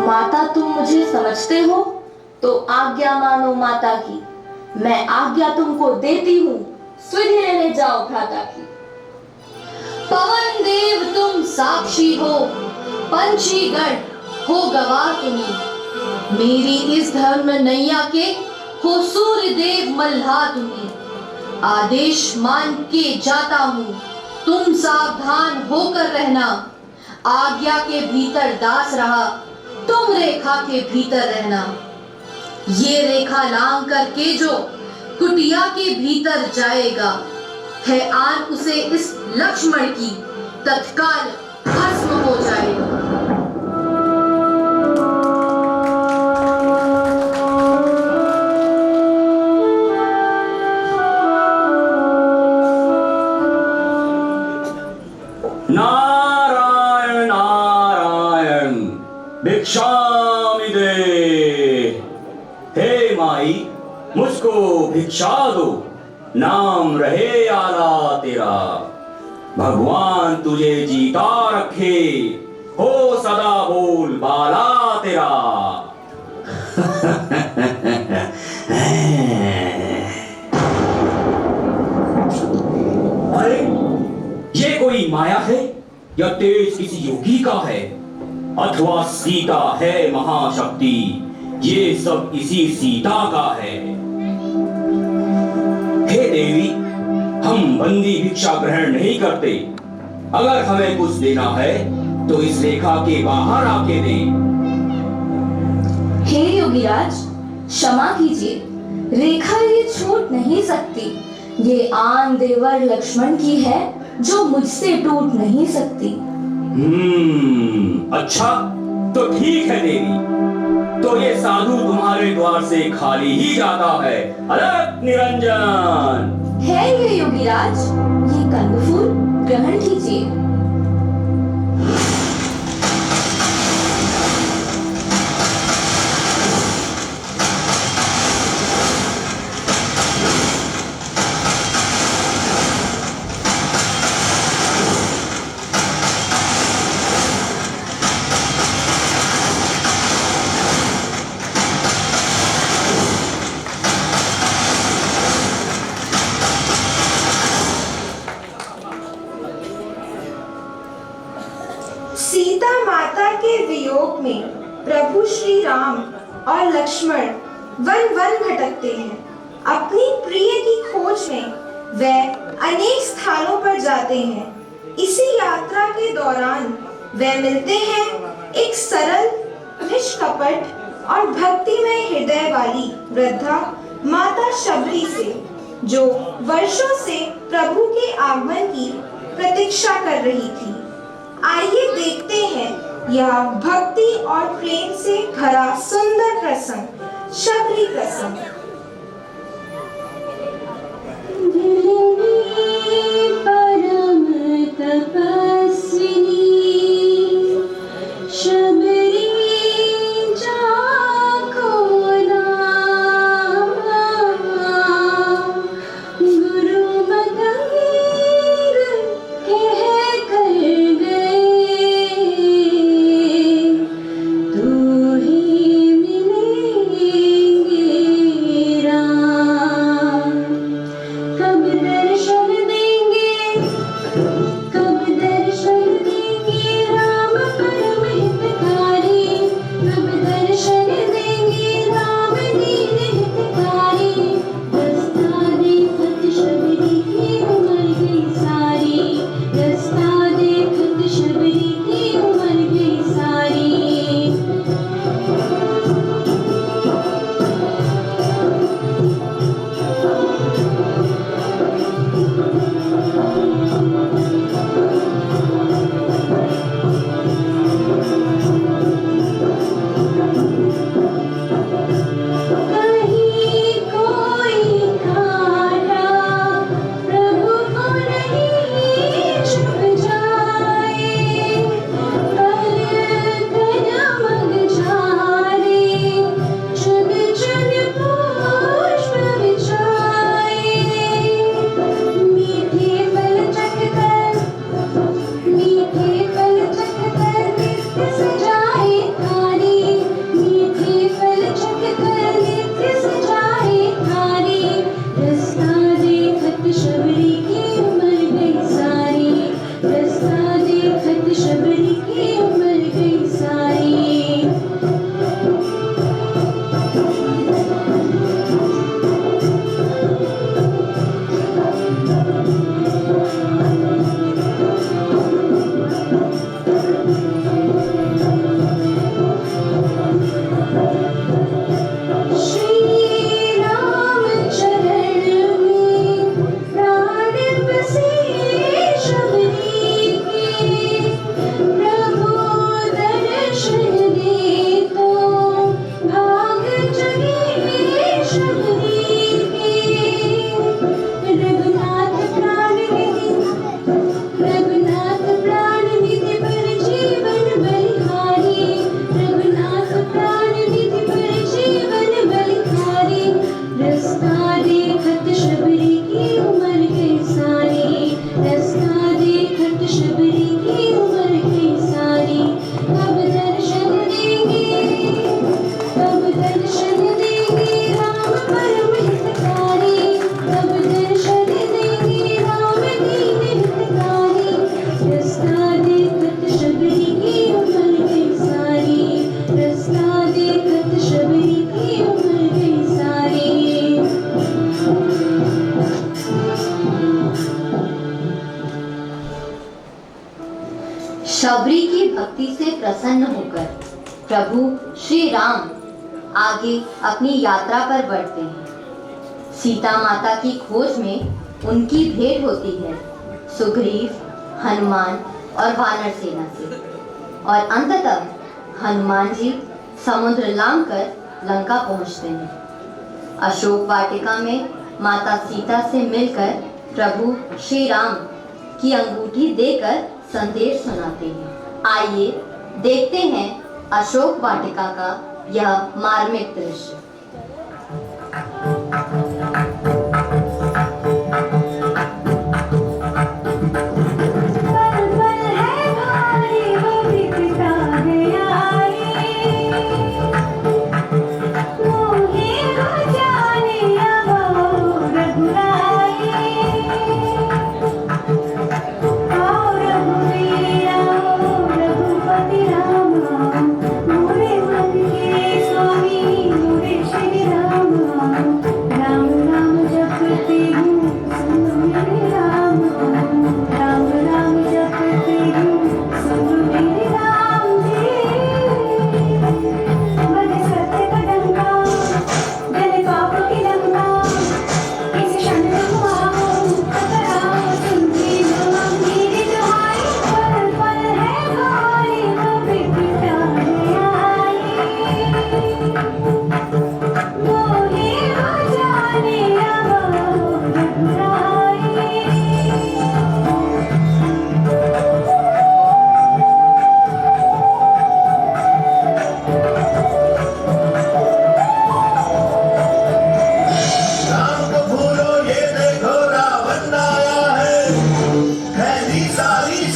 माता, तुम मुझे समझते हो तो आज्ञा मानो माता की। मैं आज्ञा तुमको देती हूँ, सुधि लेने जाओ भ्राता की। पवन देव तुम साक्षी हो, पंछीगण हो गवाह तुम्हें। मेरी इस धर्म नैया के हो सूर्य देव मल्हा तुम्हें। आदेश मान के जाता हूँ, तुम सावधान होकर रहना। आज्ञा के भीतर दास रहा, तुम रेखा के भीतर रहना। ये रेखा लांग करके जो कुटिया के भीतर जाएगा, है आन उसे इस लक्ष्मण की तत्काल भस्म हो जाएगा। नारायण नारायण, भिक्षामि दे। हे माई, मुझको भिक्षा दो, नाम रहे आला तेरा। भगवान तुझे जीता रखे, हो सदा बोल बाला तेरा। अरे, ये कोई माया है या तेज किसी योगी का है, अथवा सीता है महाशक्ति। ये सब इसी सीता का है। हे देवी, हम बंदी भिक्षा ग्रहण नहीं करते। अगर हमें कुछ देना है तो इस रेखा के बाहर आके दें। हे योगीराज, क्षमा कीजिए, रेखा ये छूट नहीं सकती। ये आन देवर लक्ष्मण की है जो मुझसे टूट नहीं सकती। अच्छा, तो ठीक है देवी, तो ये साधु तुम्हारे द्वार से खाली ही जाता है। अलग निरंजन। है ये योगीराज, ये कंदफूल ग्रहण कीजिए। सीता माता के वियोग में प्रभु श्री राम और लक्ष्मण वन वन भटकते हैं। अपनी प्रिय की खोज में वे अनेक स्थानों पर जाते हैं। इसी यात्रा के दौरान वे मिलते हैं एक सरल, निष्कपट और भक्तिमय हृदय वाली वृद्धा माता शबरी से, जो वर्षों से प्रभु के आगमन की प्रतीक्षा कर रही थी। आइए देखते हैं यह भक्ति और प्रेम से भरा सुंदर प्रसंग, शबरी प्रसंग। परम तपस्विनी शबरी जाको नाम, गुरु मतंग कह कर गए, तू ही मिलेंगे राम। कब दर्शन देंगे, कब दर्शन देंगे राम परम हितकारी, कब दर्शन देंगे राम दीन हितकारी। रास्ता देखत शबरी की उम्र गई सारी, रास्ता देखत शबरी की उम्र गई सारी। कहीं कोई काटा प्रभु को नहीं छुप जाए, पर कदम झारे चुन चुन पुष्प बिछाए। मीठे फल चखकर, मीठे फल चखकर नित्य सजाए थारी, मीठे फल चखकर नित्य सजाए थारी। रास्ता देखत शबरी की उम्र गई सारी, रास्ता देखत शबरी की उम्र गई सारी। श्री राम चरण में प्राण बसे शबरी के, प्रभु दर्शन दे तो भाग जगे शबरी के। रघुनाथ प्राण निधि, रघुनाथ प्राण निधि पर जीवन बलिहारी, रघुनाथ प्राण निधि पर जीवन बलिहारी। रास्ता देखत शबरी की उम्र गई सारी, रास्ता देखत शबरी की उम्र गई सारी। कब दर्शन देंगे, कब दर्शन देंगे राम परम हितकारी, कब दर्शन देंगे राम दीन हितकारी। रास्ता देखत शबरी की उम्र गई सारी, रास्ता देखत शबरी की उम्र गई सारी। शबरी की भक्ति से प्रसन्न होकर प्रभु श्री राम आगे अपनी यात्रा पर बढ़ते हैं। सीता माता की खोज में उनकी भेंट होती है सुग्रीव, हनुमान और वानर सेना से, और अंततः हनुमान जी समुद्र लांघकर लंका पहुंचते हैं। अशोक वाटिका में माता सीता से मिलकर प्रभु श्री राम की अंगूठी देकर संदेश सुनाते हैं। आइए देखते हैं अशोक वाटिका का यह मार्मिक दृश्य। रघुवीरा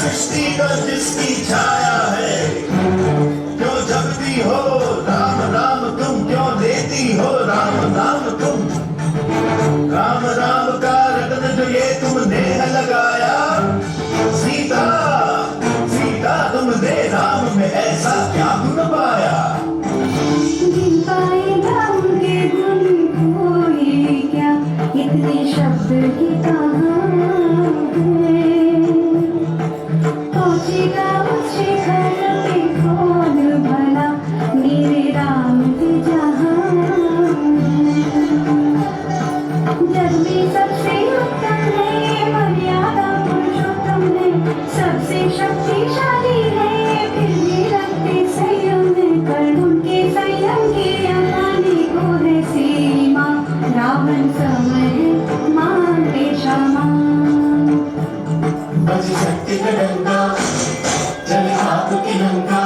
सृष्टि को जिसकी छाया है, क्यों जपती हो राम राम तुम, क्यों लेती हो राम नाम तुम। राम राम का रत्न जो ये तुमने लगाया, सीता सीता तुमने राम में ऐसा क्या गुण पाया। इतने शब्द ही कहाँ पहुँचेगा मुझे घर में कौन भला, मेरे राम के जहाँ जग में सबसे उत्तम है, मर्यादा पुरुषोत्तम है, सबसे शक्तिशाली है, फिर भी रखते संयम में, पर उनके संयम के अमाने को है सीमा। रावण समय मांगे क्षमा। बजी शक्ति का डंका, चले हाथ की लंका,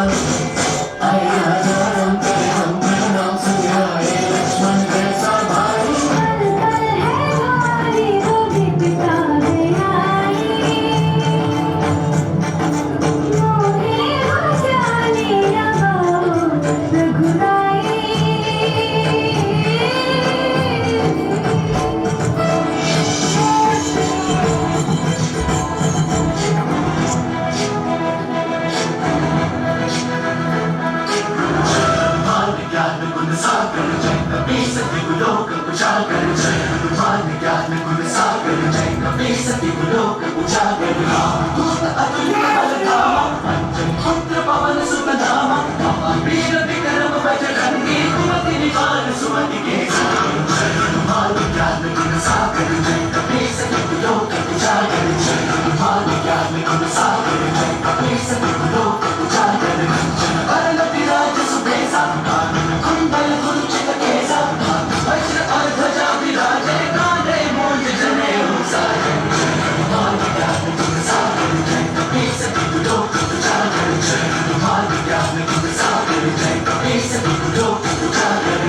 आए राजा राम करे हम प्रणाम सुनाए, लक्ष्मण जैसा भाई पल पल है भारी, वो भी पिता दयाई, मोहे हो जाने लगाओ रघुराई। ज्ञान गुण सागर जय कपी सती गुलोक उजागर, जय हनुमान ज्ञान गुण सागर जय कपी सती गुलोक उजागर। दूत अतुलित बल धामा, अंजन पुत्र पवन सुत नामा, महावीर विक्रम बजरंगी, कुमति निवार सुमति के संगी। जय हनुमान ज्ञान गुण सागर जय कपी सती गुलोक उजागर, जय हनुमान ज्ञान गुण सागर जय कपी सती गुलोक उजागर। वरण विराज सुबेसा, कुंडल कुंचित केसा, वज्र और ध्वजा विराजे, कांधे मूंज जनेऊ साजे। जय हनुमान ज्ञान गुण सागर जय कपी सती गुलोक उजागर, जय हनुमान ज्ञान गुण सागर जय कपी सती गुलोक उजागर।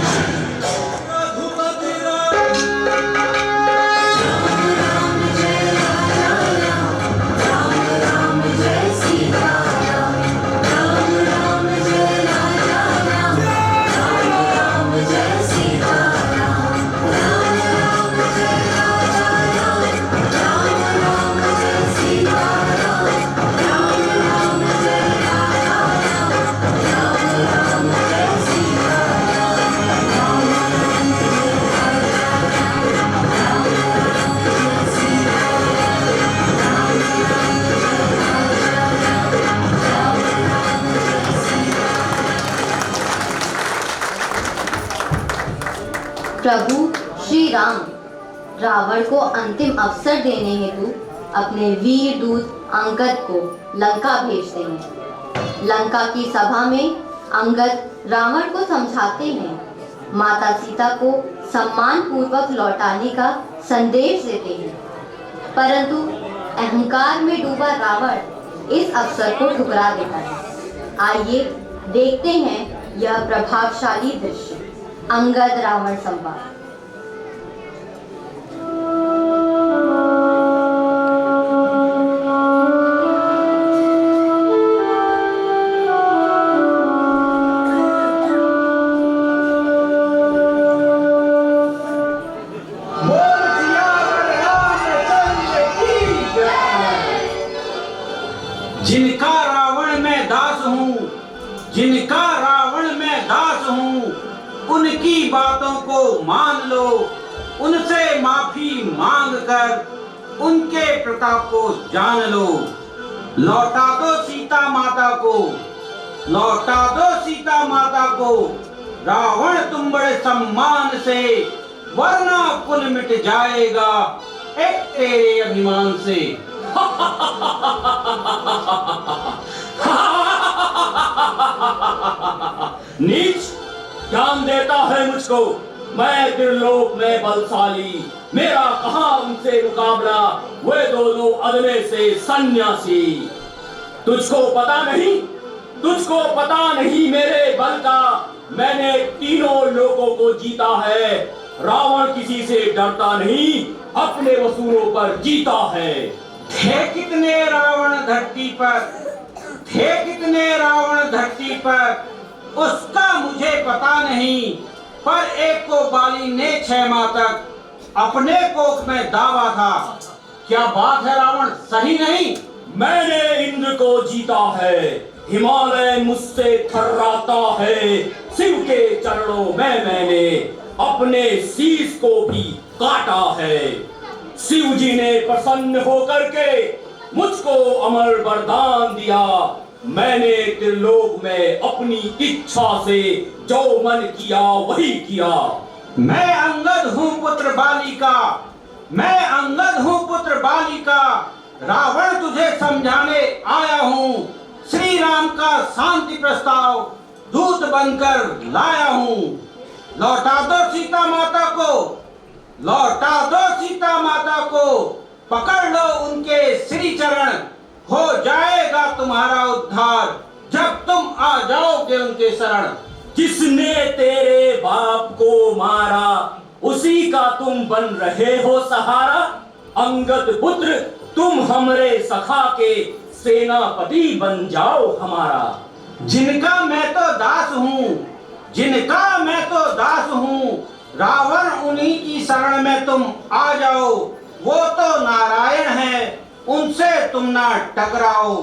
प्रभु श्री राम रावण को अंतिम अवसर देने हेतु अपने वीर दूत अंगद को लंका भेजते हैं। लंका की सभा में अंगद रावण को समझाते हैं, माता सीता को सम्मान पूर्वक लौटाने का संदेश देते हैं, परंतु अहंकार में डूबा रावण इस अवसर को ठुकरा देता है। आइए देखते हैं यह प्रभावशाली दृश्य, अंगद रावण संवाद। जिनका रावण में दास हूँ, जिनका रावण में दास हूँ, उनकी बातों को मान लो, उनसे माफी मांग कर उनके प्रताप को जान लो। लौटा दो सीता माता को, लौटा दो सीता माता को, रावण तुम बड़े सम्मान से, वरना कुल मिट जाएगा एक तेरे अभिमान से। नीच ज्ञान देता है मुझको, मैं त्रिलोक में बलशाली, मेरा कहां उनसे मुकाबला, वे दोनों अदले से सन्यासी। तुझको पता नहीं, तुझको पता नहीं मेरे बल का, मैंने तीनों लोगों को जीता है। रावण किसी से डरता नहीं, अपने वसूलों पर जीता है। थे कितने रावण धरती पर, थे कितने रावण धरती पर उसका मुझे पता नहीं, पर एक को बाली ने 6 माह तक अपने कोख में दावा था। क्या बात है रावण, सही नहीं? मैंने इंद्र को जीता है, हिमालय मुझसे थर्राता है, शिव के चरणों में मैंने अपने शीश को भी काटा है। शिव जी ने प्रसन्न होकर के मुझको अमर वरदान दिया। मैंने त्रिलोक में अपनी इच्छा से जो मन किया वही किया। मैं अंगद हूँ पुत्र बाली का, मैं अंगद हूँ पुत्र बाली का, रावण तुझे समझाने आया हूँ। श्री राम का शांति प्रस्ताव दूत बनकर लाया हूँ। लौटा दो सीता माता को, लौटा दो सीता माता को, पकड़ लो उनके श्री चरण, हो जाएगा तुम्हारा उद्धार जब तुम आ जाओगे उनके शरण। जिसने तेरे बाप को मारा उसी का तुम बन रहे हो सहारा। अंगद पुत्र तुम हमरे सखा के सेनापति बन जाओ हमारा। जिनका मैं तो दास हूँ, जिनका मैं तो दास हूँ, रावण उन्हीं की शरण में तुम आ जाओ। वो तो नारायण है, उनसे तुम ना टकराओ।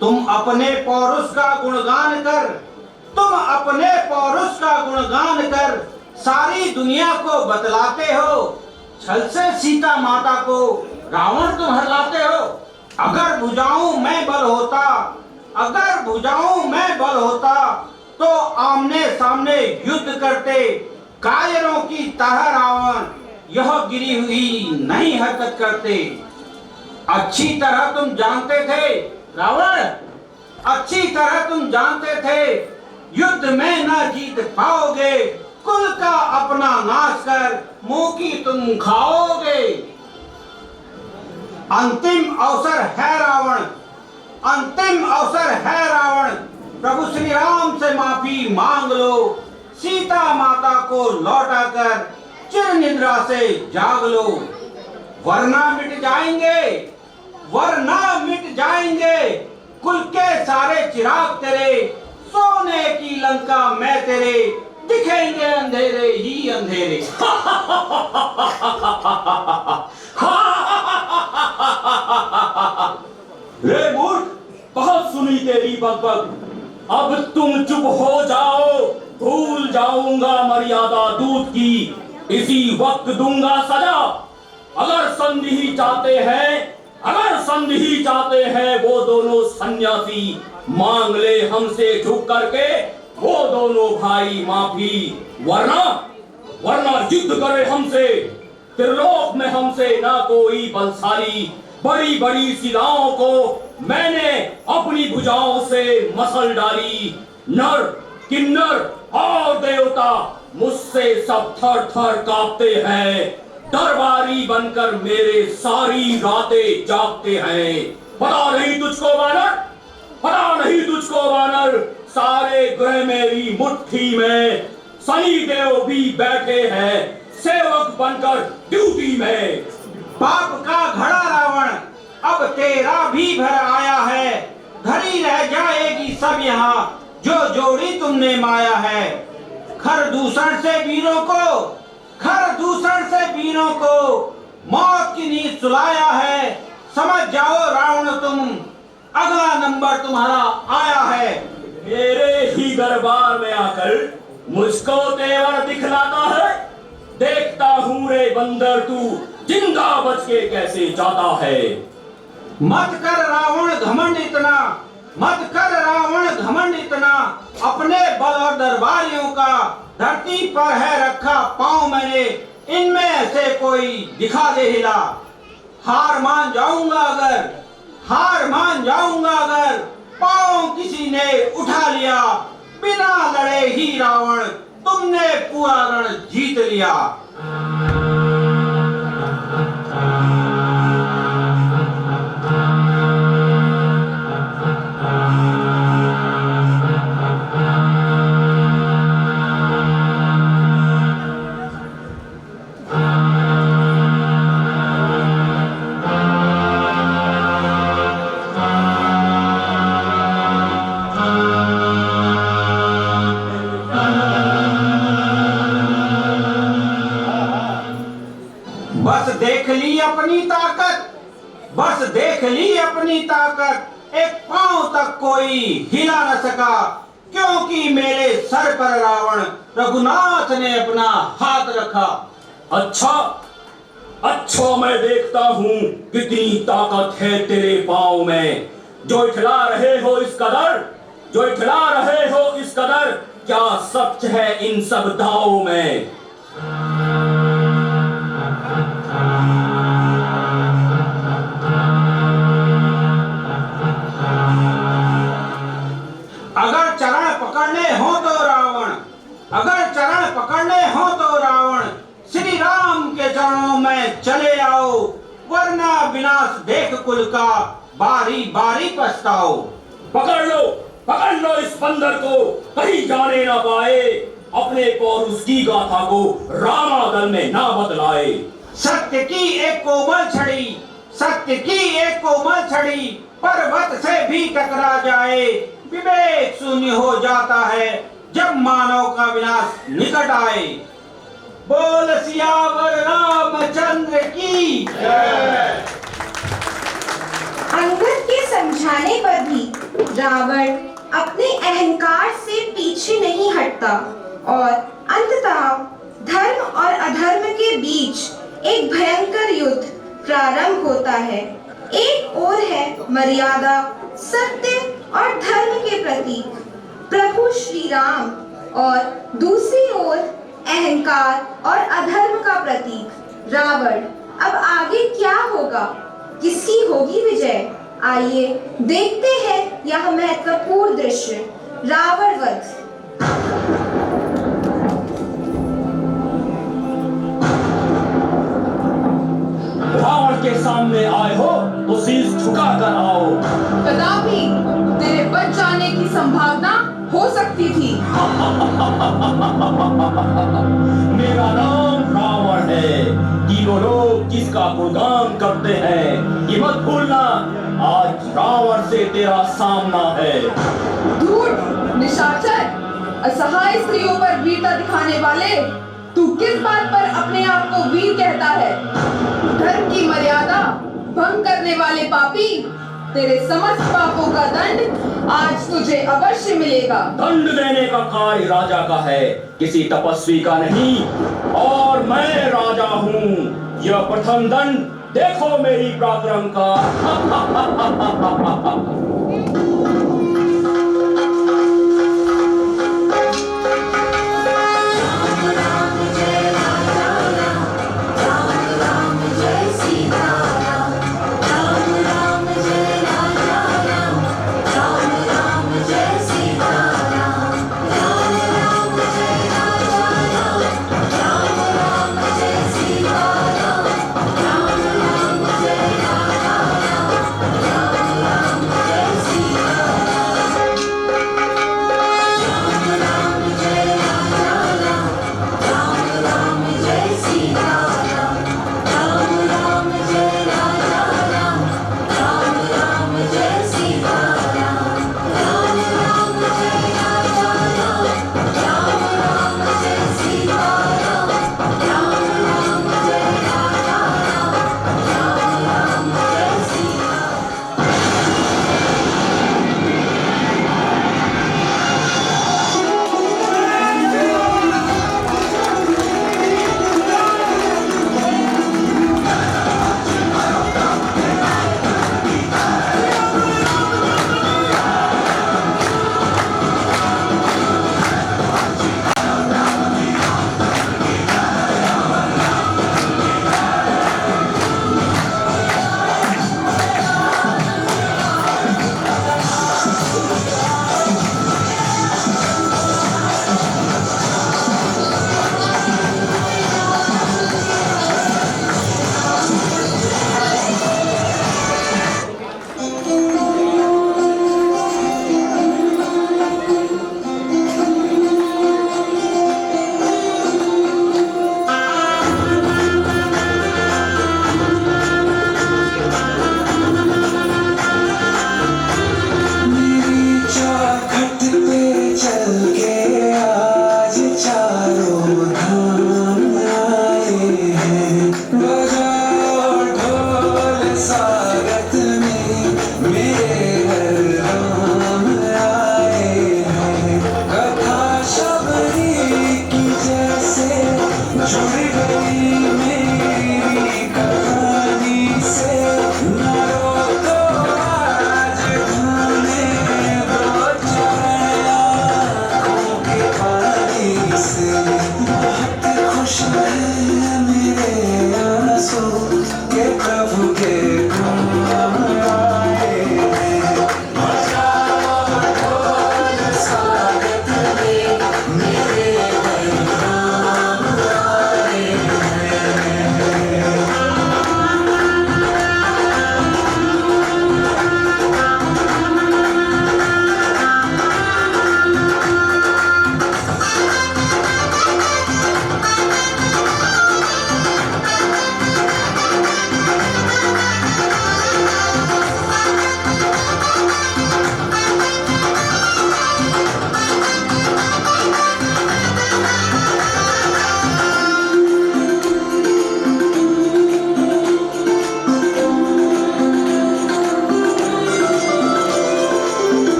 तुम अपने पौरुष का गुणगान कर, तुम अपने पौरुष का गुणगान कर सारी दुनिया को बतलाते हो। छल से सीता माता को रावण तुम हरलाते हो। अगर भुजाऊं मैं बल होता, अगर भुजाऊं मैं बल होता, तो आमने सामने युद्ध करते। कायरों की तरह रावण यह गिरी हुई नहीं हरकत करते। अच्छी तरह तुम जानते थे रावण, अच्छी तरह तुम जानते थे युद्ध में न जीत पाओगे। कुल का अपना नाश कर मुंह की तुम खाओगे। अंतिम अवसर है रावण, अंतिम अवसर है रावण। प्रभु श्री राम से माफी मांग लो। सीता माता को लौटाकर चिर निद्रा से जाग लो, वरना मिट जाएंगे, वरना मिट जाएंगे कुल के सारे चिराग तेरे। सोने की लंका में तेरे, दिखेंगे अंधेरे ही अंधेरे। रे मूर्ख, बहुत सुनी तेरी बकबक, अब तुम चुप हो जाओ। भूल जाऊंगा मर्यादा दूत की, इसी वक्त दूंगा सजा। अगर संधि ही चाहते हैं, अगर संधि ही चाहते हैं वो दोनों सन्यासी, मांग ले हमसे झुक करके वो दोनों भाई माफी। वरना वरना युद्ध करे हमसे। त्रिलोक में हमसे ना कोई बलशाली। बड़ी बड़ी शिलाओं को मैंने अपनी भुजाओं से मसल डाली। नर किन्नर और देवता मुझसे सब थर थर कांपते हैं। दरबारी बनकर मेरे सारी रातें जागते हैं। पता नहीं तुझको वानर, पता नहीं तुझको वानर, सारे ग्रह मेरी मुट्ठी में। शनि देव भी बैठे हैं सेवक बनकर ड्यूटी में। पाप का घड़ा रावण अब तेरा भी भर आया है। धरी रह जाएगी सब यहाँ जो जोड़ी तुमने माया है। खर दूषण से वीरों को, खर दूषण से वीरों को मौत की नींद सुलाया है। समझ जाओ रावण तुम, अगला नंबर तुम्हारा आया है। मेरे ही दरबार में आकर मुझको तेवर दिखलाता है। देखता हूँ रे बंदर तू जिंदा बच के कैसे जाता है। मत कर रावण घमंड इतना, मत कर रावण घमंड इतना। अपने बल और दरबारियों का धरती पर है रखा पांव मैंने। इनमें से कोई दिखा दे हिला। हार मान जाऊंगा अगर, हार मान जाऊंगा अगर पांव किसी ने उठा लिया। बिना लड़े ही रावण तुमने पूरा रण जीत लिया। देख ली अपनी ताकत, एक पांव तक कोई हिला न सका, क्योंकि मेरे सर पर रावण रघुनाथ ने अपना हाथ रखा। अच्छा अच्छा, मैं देखता हूँ कितनी ताकत है तेरे पाँव में, जो इठला रहे हो इस कदर, जो इठला रहे हो इस कदर, क्या सच है इन सब दावों में? अगर चरण पकड़ने हो तो रावण, अगर चरण पकड़ने हो तो रावण, श्री राम के चरणों में चले आओ, वरना विनाश देख कुल का बारी बारी पछताओ। पकड़ लो इस बंदर को, कहीं जाने ना पाए, अपने पौरुष की गाथा को रामादल में ना बदलाए। सत्य की एक कोमल छड़ी, सत्य की एक कोमल छड़ी, पर्वत से भी टकरा जाए, विवेक शून्य हो जाता है जब मानव का विनाश निकट आए। बोल सियावर रामचंद्र की जय। अंगद के समझाने पर भी रावण अपने अहंकार से पीछे नहीं हटता और अंततः धर्म और अधर्म के बीच एक भयंकर युद्ध प्रारंभ होता है। एक ओर है मर्यादा, सत्य और धर्म के प्रतीक प्रभु श्री राम, और दूसरी ओर अहंकार और अधर्म का प्रतीक रावण। अब आगे क्या होगा, किसकी होगी विजय? आइए देखते हैं यह महत्वपूर्ण दृश्य, रावण वध। रावण के सामने आए हो तो शीश झुका कर आओ। कदापि तेरे बच जाने की संभावना हो सकती थी। मेरा नाम रावण है, तीनों लोग किसका गुणगान करते हैं, ये मत भूलना, आज रावण से तेरा सामना है। धूर्त, निशाचर, असहाय स्त्रियों पर वीरता दिखाने वाले, तू किस बात पर अपने आप को वीर कहता है? धर्म की मर्यादा भंग करने वाले पापी, तेरे समस्त पापों का दंड आज तुझे अवश्य मिलेगा। दंड देने का कार्य राजा का है, किसी तपस्वी का नहीं, और मैं राजा हूँ। यह प्रथम दंड देखो मेरी पराक्रम का।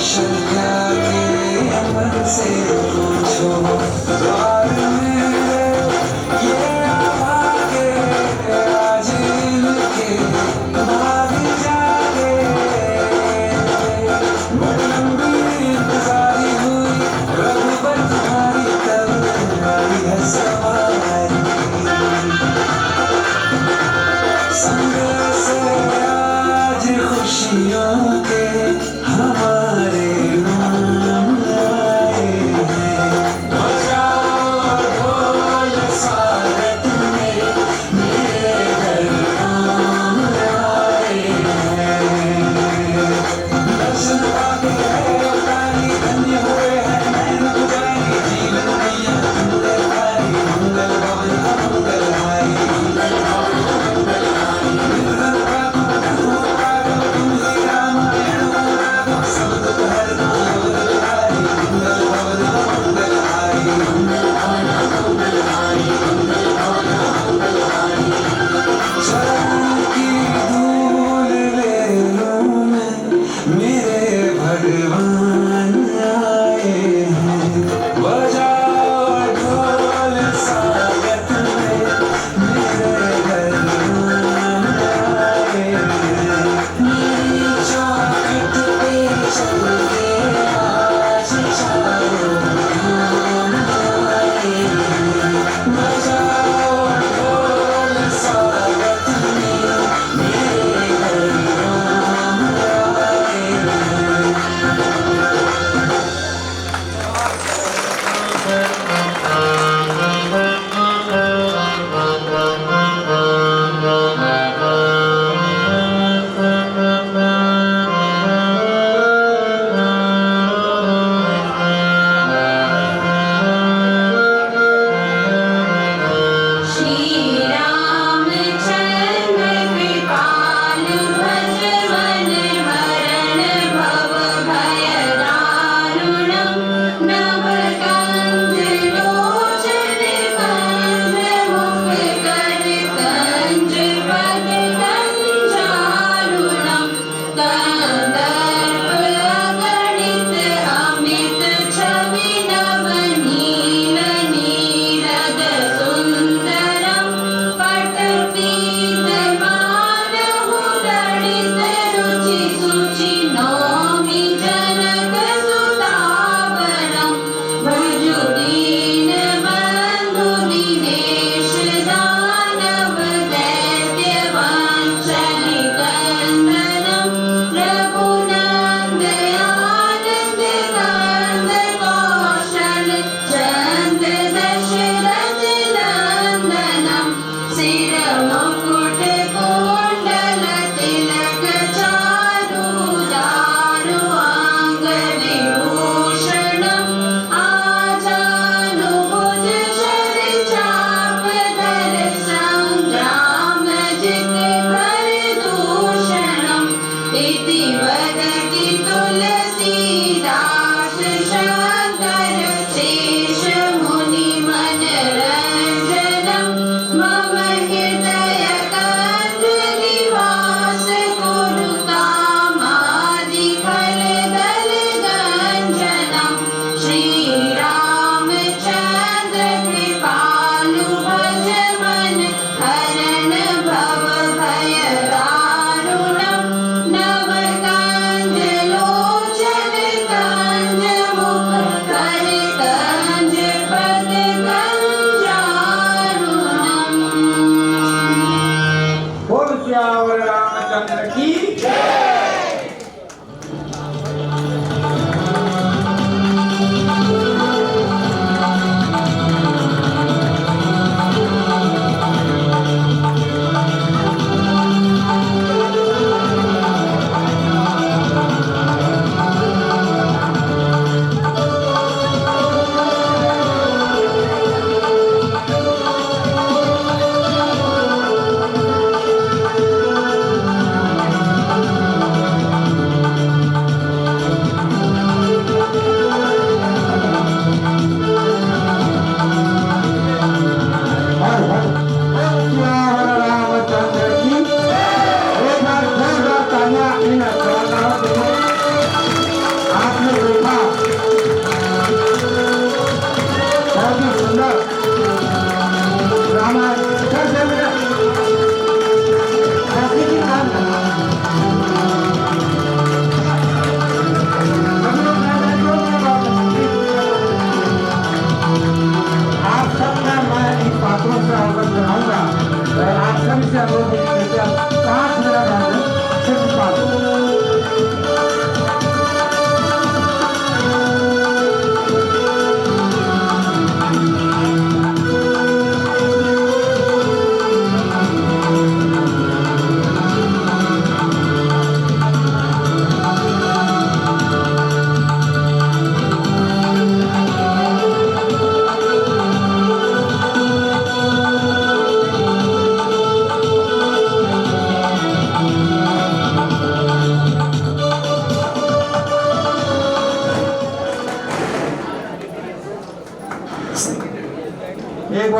कौशल क्या के अमर से पूछो द्वार मेरे ये आके आज इनके भाग जागे बड़ी लंबी इंतजारी हुई रघुबर तुम्हारी तब आई है सवारी संग से आज खुशियों के हमारे नाम आए हैं बजाओ ढोल स्वागत में मेरे घर नाम आए हैं दर्शन पाके है उतारी धन्य हुए हैं नैन पुजारी जीवन मैया तुमने भारी मंगल भवन अमंगल हारी मंगल भवन अमंगल हारी तुम ही रामायण राघव सब दुख हरना अवतारी मंगल भवन अमंगल हारी मंगल भवन अमंगल हारी मंगल भवन अमंगल हारी चरण की धूल ले लूं मैं मेरे भगवान आए हैं बजाओ ढोल स्वागत में मेरे भगवान आए हैं मेरी चौखट पे चल के आज चारों धाम आए हैं बजाओ ढोल स्वागत में मेरे भगवान आए हैं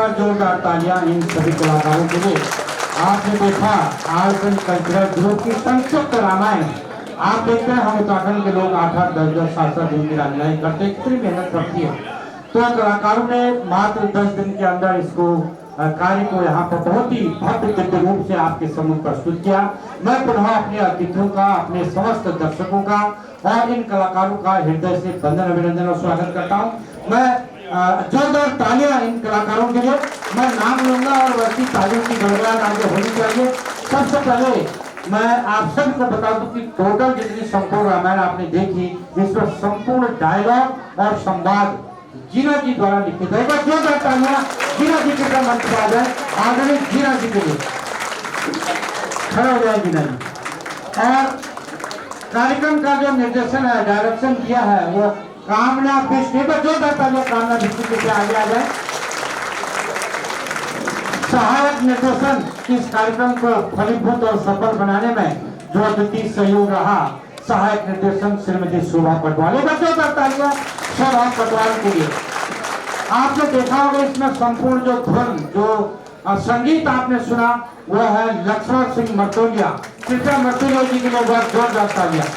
बार जोरदार तालियां इन सभी कलाकारों के लिए। आपने देखा आर्ट एंड कल्चरल ग्रुप की संक्षिप्त रामायण। आप देखते हैं हम उत्तराखंड के लोग 8-8, 10-10, 7-7 दिन की रामलीलाएं करते, कितनी मेहनत करती है। तो कलाकारों ने मात्र 10 दिन के अंदर इसको कार्य को यहाँ पर बहुत ही भव्य दिव्य रूप से आपके सम्मुख प्रस्तुत किया। मैं पुनः अपने अतिथियों का, अपने समस्त दर्शकों का और इन कलाकारों का हृदय से वंदन, अभिनंदन और स्वागत करता हूँ। मैं जोरदार तालियां इन कलाकारों के लिए। मैं नाम लूंगा और वैसी तालियों की गड़गड़ाहट आगे होनी चाहिए। सबसे पहले मैं आप सबको बता दूं कि टोटल जितनी संपूर्ण रामायण आपने देखी, इसमें संपूर्ण डायलॉग और संवाद जीना जी द्वारा लिखित है। जोरदार तालियां जीना जी के मंच पर आ जाए। आदरणीय जीना जी के लिए खड़ा हो जाए जीना जी। और कार्यक्रम का जो निर्देशन है, डायरेक्शन किया है, वो कामना बिष्ट। जोरदार तालियां कामना बिष्ट के आगे आ जाए। सहायक निर्देशन इस कार्यक्रम को फलीभूत और सफल बनाने में जो अद्वितीय सहयोग रहा, सहायक निर्देशन श्रीमती शोभा पटवाल। जोरदार तालियां शोभा पटवाल के लिए। आपने देखा होगा इसमें संपूर्ण जो धुन, जो संगीत आपने सुना, वो है लक्ष्मण सिंह मर्तोलिया। कृपया मर्तोलिया जी के लिए बहुत जोरदार तालियां।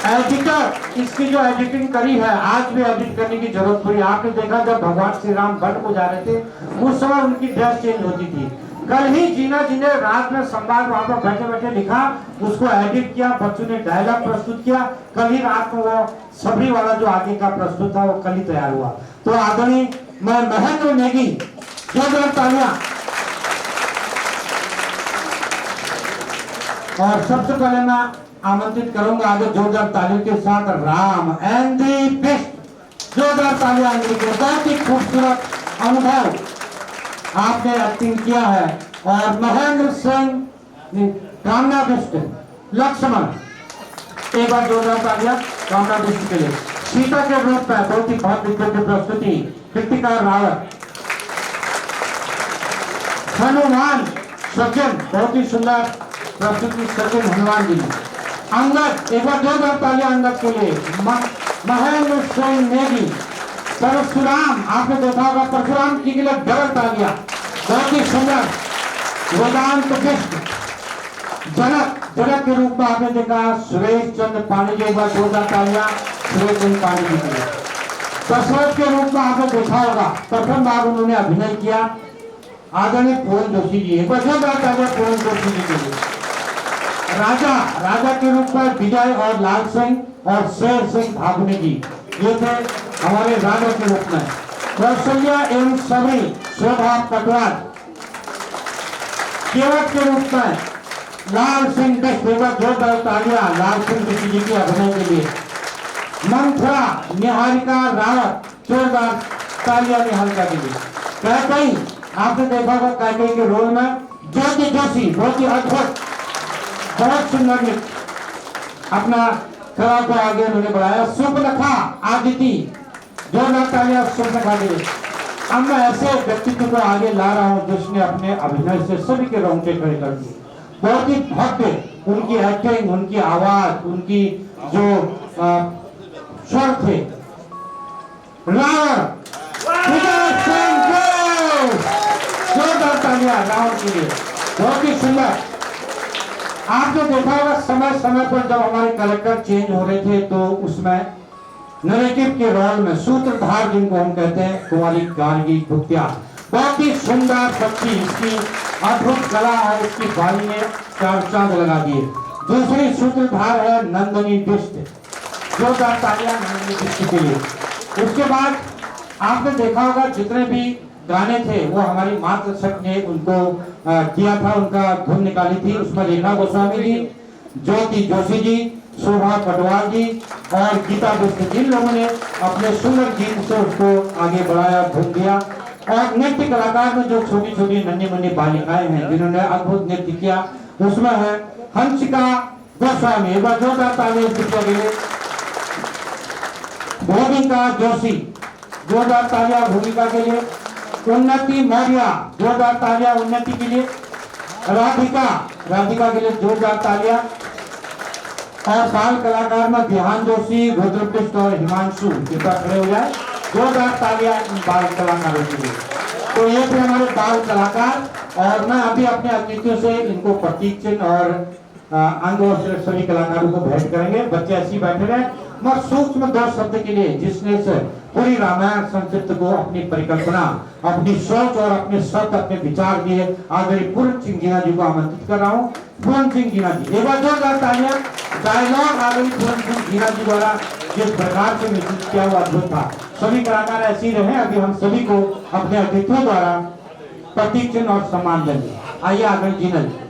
एडिटर इसकी जो एडिटिंग करी है, आज भी एडिट करने की जरूरत पड़ी। आपने देखा जब भगवान श्री राम वन को जा रहे थे, उस समय उनकी ड्रेस चेंज होती थी। कल ही जीना जी ने रात में संवाद वहां पर बैठे बैठे लिखा, उसको एडिट किया, बच्चों ने डायलॉग प्रस्तुत किया। कल ही रात को वो सबरी वाला जो आगे का प्रस्तुत था, वो कल ही तैयार हुआ। तो आदरणीय मैं महेंद्र नेगी, जोरदार तालियां। और सबसे पहले मैं आमंत्रित करूंगा आगे जोरदार तालियों के साथ राम एंड दी बेस्ट। जोरदार तालियां। बहुत ही खूबसूरत अनुभव आपने एक्टिंग किया है। और महेंद्र सिंह कामना बिष्ट, लक्ष्मण, एक बार जोरदार तालियां कामना बिष्ट के लिए। सीता के रूप में बहुत ही भव्य प्रस्तुति कृतिका रावत। हनुमान सज्जन, बहुत ही सुंदर प्रस्तुति सज्जन हनुमान जी ने। अंगद, एक बार जोरदार तालियां अंगद के लिए। महेंद्र सिंह नेगी। परशुराम, आपने देखा होगा परशुराम जी के लिए डबल तालियां, बहुत ही सुंदर। वेदांत बिष्ट। जनक के रूप में आपने देखा सुरेश चंद्र पांडे जी, एक बार जोरदार तालियां सुरेश चंद्र पांडे जी के लिए। दशरथ के रूप में आपने देखा होगा, प्रथम बार उन्होंने अभिनय किया, आदरणीय पूरन जोशी जी, एक बार जोरदार तालियां पूरन जोशी जी के लिए। राजा के रूप में विजय और लाल सिंह और शेर सिंह भागुनी जी, ये थे हमारे राजा के रूप में। कौशल्या एवं सबरी शोभा पटवाल। केवट के रूप में लाल सिंह बिष्ट, जोरदार तालियां लाल सिंह बिष्ट जी के अभिनय के लिए। मंथरा निहारिका रावत, जोरदार तालियां निहारिका के लिए। कैकई, आपने देखा होगा कैकई के रोल में ज्योति जोशी, बहुत ही अद्भुत, बहुत सुंदर अपना कला को आगे उन्होंने बढ़ाया। सुपलखा आदिति, जोरदार तालियां सुपलखा के लिए। अब मैं ऐसे व्यक्तित्व को आगे ला रहा हूँ जिसने अपने अभिनय से सभी के रोंगटे खड़े कर दिए। बहुत ही भव्य उनकी एक्टिंग, उनकी आवाज, उनकी जो स्वर थे। रावण, जोरदार तालियां रावण के लिए, बहुत ही सुंदर। आपने देखा होगा समय समय पर जब हमारे कलेक्टर चेंज हो रहे थे, तो उसमें नरेटिव के रोल में सूत्रधार जिनको हम कहते हैं, कुमारी गार्गी भुक्तिया, बहुत ही सुंदर बच्ची, इसकी अद्भुत कला है, इसकी वाणी ने चार चांद लगा दिए। दूसरी सूत्रधार है नंदनी बिष्ट, जोरदार तालियां नंदनी बिष्ट के लिए। उसके बाद आपने देखा होगा जितने भी गाने थे वो हमारी मातृशक ने उनको किया था, उनका धुन निकाली थी। उसमें रेखा गोस्वामी जी, ज्योति जोशी जी, शोभा पटवाल जी और गीता बिष्ट, जिन लोगों ने अपने सुंदर गीत से उसको आगे बढ़ाया, धुन दिया। और नृत्य कलाकार में जो छोटी छोटी नन्ही मुन्नी बालिकाएं हैं जिन्होंने अद्भुत नृत्य किया, उसमें है हंसिका गोस्वामी, एक बार जोरदार तालियां के लिए। भूमिका जोशी, जोरदार तालियां भूमिका के लिए। उन्नति मौर्य, जोरदार तालियां उन्नति के लिए। राधिका के लिए जोरदार तालियां। और बाल कलाकार में ध्यान जोशी, रुद्रकृष्ण और हिमांशु, कृपया खड़े हो जाए, जोरदार तालियां इन बाल कलाकारों के लिए। तो ये थे हमारे बाल कलाकार, और मैं अभी अपने अतिथियों से इनको प्रतीक चिन्ह और अंग और सभी कलाकारों को भेंट करेंगे। बच्चे ऐसे बैठे रहे, मगर सूक्ष्म 2 शब्द के लिए जिसने से पूरी रामायण संक्षिप्त को अपनी परिकल्पना, अपनी सोच और अपने शब्द, अपने विचार दिए, आदरणीय पूर्ण सिंह जीना जी को आमंत्रित कर रहा हूँ। पूर्ण सिंह जीना जी, एक बार जोरदार तालियां। डायलॉग आदरणीय पूर्ण सिंह जीना जी द्वारा जिस प्रकार से निश्चित किया हुआ अद्भुत था। सभी कलाकार ऐसे ही रहे। अभी हम सभी को अपने अतिथियों द्वारा प्रतीक चिन्ह और सम्मान देंगे। आइए आदरणीय जीना जी।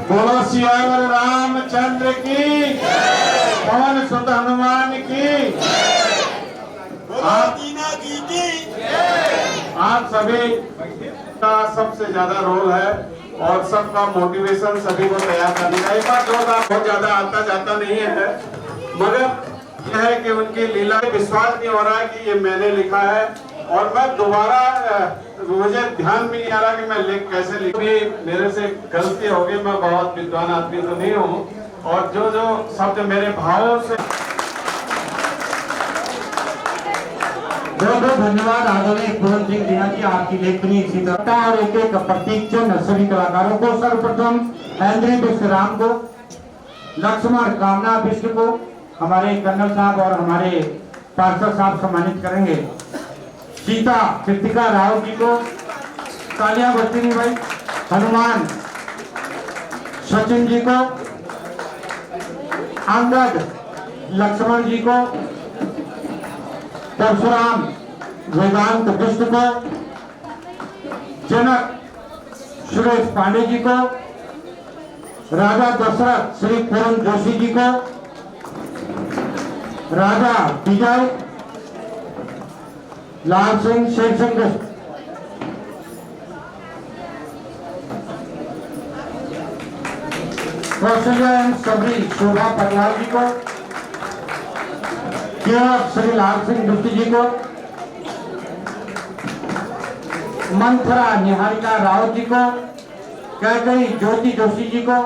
बोलो सियावर रामचंद्र की, पवन सुत हनुमान की, आप सभी का सबसे ज्यादा रोल है और सबका मोटिवेशन सभी को तैयार करने का। एक बार बहुत ज्यादा आता जाता नहीं है, मगर यह है कि उनकी लीला विश्वास नहीं हो रहा है कि ये मैंने लिखा है, और मैं दोबारा मुझे ध्यान भी नहीं आ रहा कि मैं लिख कैसे लिखूं। मेरे से गलती हो गई, मैं बहुत विद्वान आदमी तो नहीं हूँ, और जो जो शब्द मेरे भावों से। बहुत बहुत धन्यवाद आदरणीय पूर्ण सिंह जीना जी, आपकी लेखनी इसी तरह। और एक एक प्रतीक चिन्ह सभी कलाकारों को, सर्वप्रथम ऐन्द्री विश्राम को, लक्ष्मण कामना विष्णु को हमारे कर्नल साहब और हमारे पार्षद साहब सम्मानित करेंगे। सीता कृतिका राव जी को तालियां बजती नहीं भाई। हनुमान सचिन जी को, अंगद लक्ष्मण जी को, परशुराम वेदांत विष्णु को, जनक सुरेश पांडे जी को, राजा दशरथ श्री पूरन जोशी जी को, राजा विजय लाल सिंह शेर सिंह, कौशल्या एवं सबरी शोभा परिवार जी को, केवल श्री लाल सिंह दुष्टी जी को, मंथरा निहारिका राव जी को, कैकई ज्योति जोशी जी को,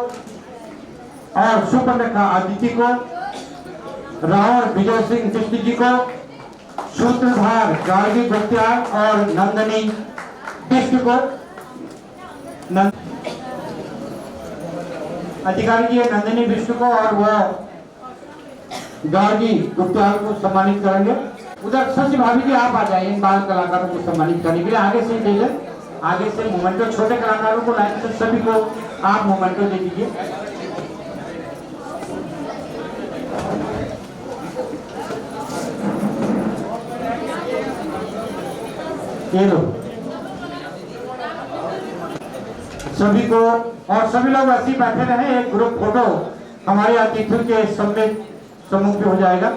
और सुपर्णखा आदित्य को, रावण विजय सिंह दुष्टी जी को, सूत्रधार गार्गी गुप्तियार और नंदनी विष्णु को, अधिकारी जी नंदनी विष्णु को और वो गार्गी गुप्तियार को सम्मानित करेंगे। उधर शशि भाभी जी आप आ जाइए इन बाल कलाकारों को सम्मानित करने के लिए। आगे से दे दें, आगे से मोमेंटो, छोटे कलाकारों को लाइन से सभी को आप मोमेंटो दे दीजिए। ये लो सभी को, और सभी लोग ऐसे ही बैठे रहे। एक ग्रुप फोटो हमारे अतिथियों के सम्मुख पे हो जाएगा।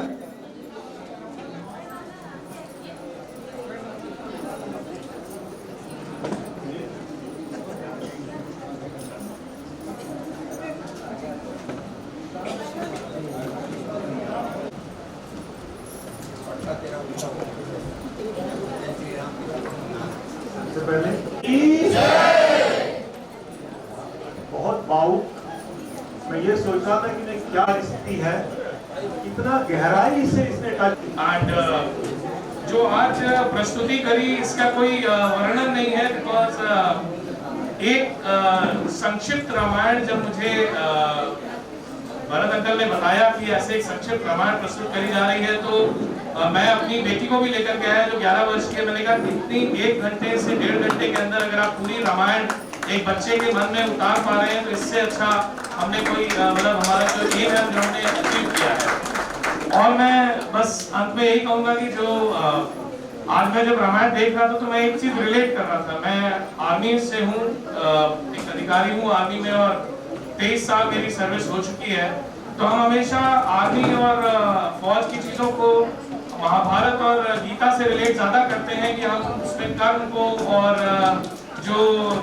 सबसे पहले बहुत भावुक, मैं ये सोच रहा था कि नहीं क्या स्थिति है, इतना गहराई से इसने टच। जो आज प्रस्तुति करी इसका कोई वर्णन नहीं है, बिकॉज एक संक्षिप्त रामायण जब मुझे भरत अंकल ने बताया कि ऐसे एक संक्षिप्त रामायण प्रस्तुत करी जा रही है, तो मैं अपनी बेटी को भी लेकर के आया जो 11 वर्ष की है। मैंने कहा इतनी 1 घंटे से 1.5 घंटे के अंदर अगर आप पूरी रामायण एक बच्चे के मन में उतार पा रहे हैं, तो इससे अच्छा हमने कोई मतलब हमारा जो एम है जो हमने अचीव किया है। और मैं बस अंत में यही कहूंगा कि जो आज मैं जब रामायण देख रहा था तो मैं एक चीज रिलेट कर रहा था। मैं आर्मी से हूँ, एक अधिकारी हूँ आर्मी में, और 23 साल मेरी सर्विस हो चुकी है। तो हम हमेशा आर्मी और फौज की चीजों को महाभारत और गीता से रिलेट ज्यादा करते हैं कि हम उसमें कर्म को और जो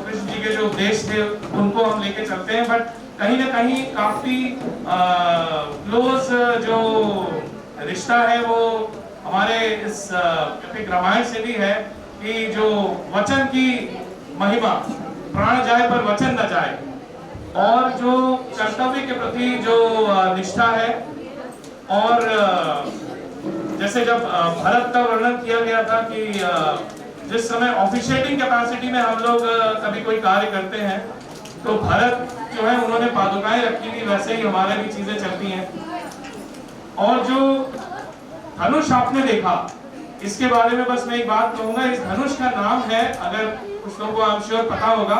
कृष्ण जी के जो उपदेश थे उनको हम लेके चलते हैं। बट कहीं ना कहीं काफी क्लोज जो रिश्ता है वो हमारे इस एपिक रामायण से भी है कि जो वचन की महिमा, प्राण जाए पर वचन न जाए, और जो कर्तव्य के प्रति जो निष्ठा है, और जैसे जब भरत का वर्णन किया गया था कि जिस समय ऑफिशिएटिंग कैपेसिटी में हम लोग कभी कोई कार्य करते हैं तो भरत जो है उन्होंने पादुकाएं रखी थी, वैसे ही हमारे भी चीजें चलती हैं। और जो धनुष आपने देखा, इसके बारे में बस मैं एक बात कहूंगा, इस धनुष का नाम है, अगर कुछ लोगों को आई एम श्योर पता होगा,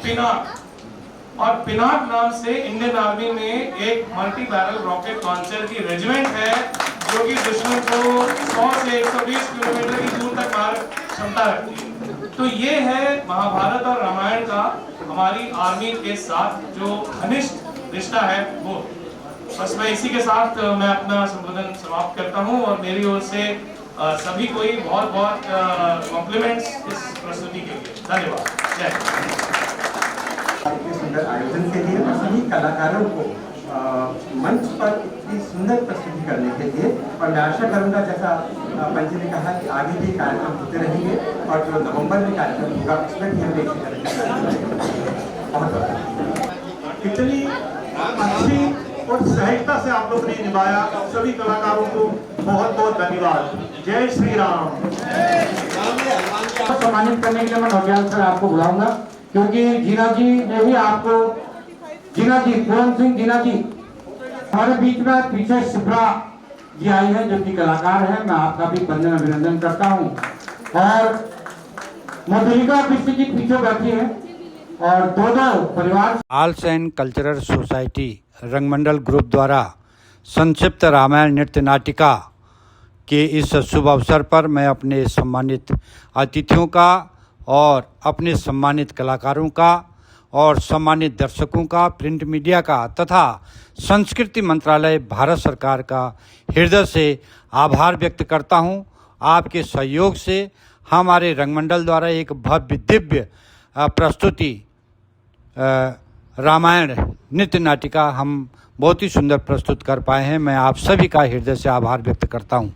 पिनाक। और पिनाक नाम से इंडियन आर्मी में एक मल्टी बैरल रॉकेट लॉन्चर की रेजिमेंट है जो कि दुश्मन को 100 से 120 किलोमीटर की दूर तक मार क्षमता रखती है। तो ये है महाभारत और रामायण का हमारी आर्मी के साथ जो घनिष्ठ रिश्ता है वो। बस मैं इसी के साथ मैं अपना संबोधन समाप्त करता हूँ और मेरी ओर से सभी को ही बहुत बहुत कॉम्प्लीमेंट्स इस प्रस्तुति के लिए। धन्यवाद। जय इतने सुंदर आयोजन के लिए और सभी कलाकारों को मंच पर इतनी सुंदर प्रस्तुति करने के लिए। और मैं आशा करूंगा जैसा पंच ने कहा कि आगे भी कार्यक्रम होते रहेंगे और जो नवंबर में कार्यक्रम होगा उसमें भी हम इसी तरह बहुत इतनी अच्छी और सहजता से आप लोग ने निभाया, सभी कलाकारों को बहुत बहुत धन्यवाद। जय श्री राम। सम्मानित करने के लिए मैं नौटियाल सर आपको बुलाऊंगा, क्योंकि जीना जी ने भी आपको, जीना जी, पूरन सिंह जीना जी हमारे बीच में, पीछे शिप्रा जी आई हैं जो कि कलाकार हैं, मैं आपका भी वंदन अभिनंदन करता हूं। और मधुरिका कृष्ण जी पीछे बैठी हैं और दो परिवार। Arts and cultural society Rangmandal group द्वारा संक्षिप्त रामायण नृत्य नाटिका के इस शुभ अवसर पर मैं अपने सम्मानित अतिथियों का और अपने सम्मानित कलाकारों का और सम्मानित दर्शकों का, प्रिंट मीडिया का तथा संस्कृति मंत्रालय भारत सरकार का हृदय से आभार व्यक्त करता हूं। आपके सहयोग से हमारे रंगमंडल द्वारा एक भव्य दिव्य प्रस्तुति रामायण नृत्य नाटिका हम बहुत ही सुंदर प्रस्तुत कर पाए हैं। मैं आप सभी का हृदय से आभार व्यक्त करता हूं।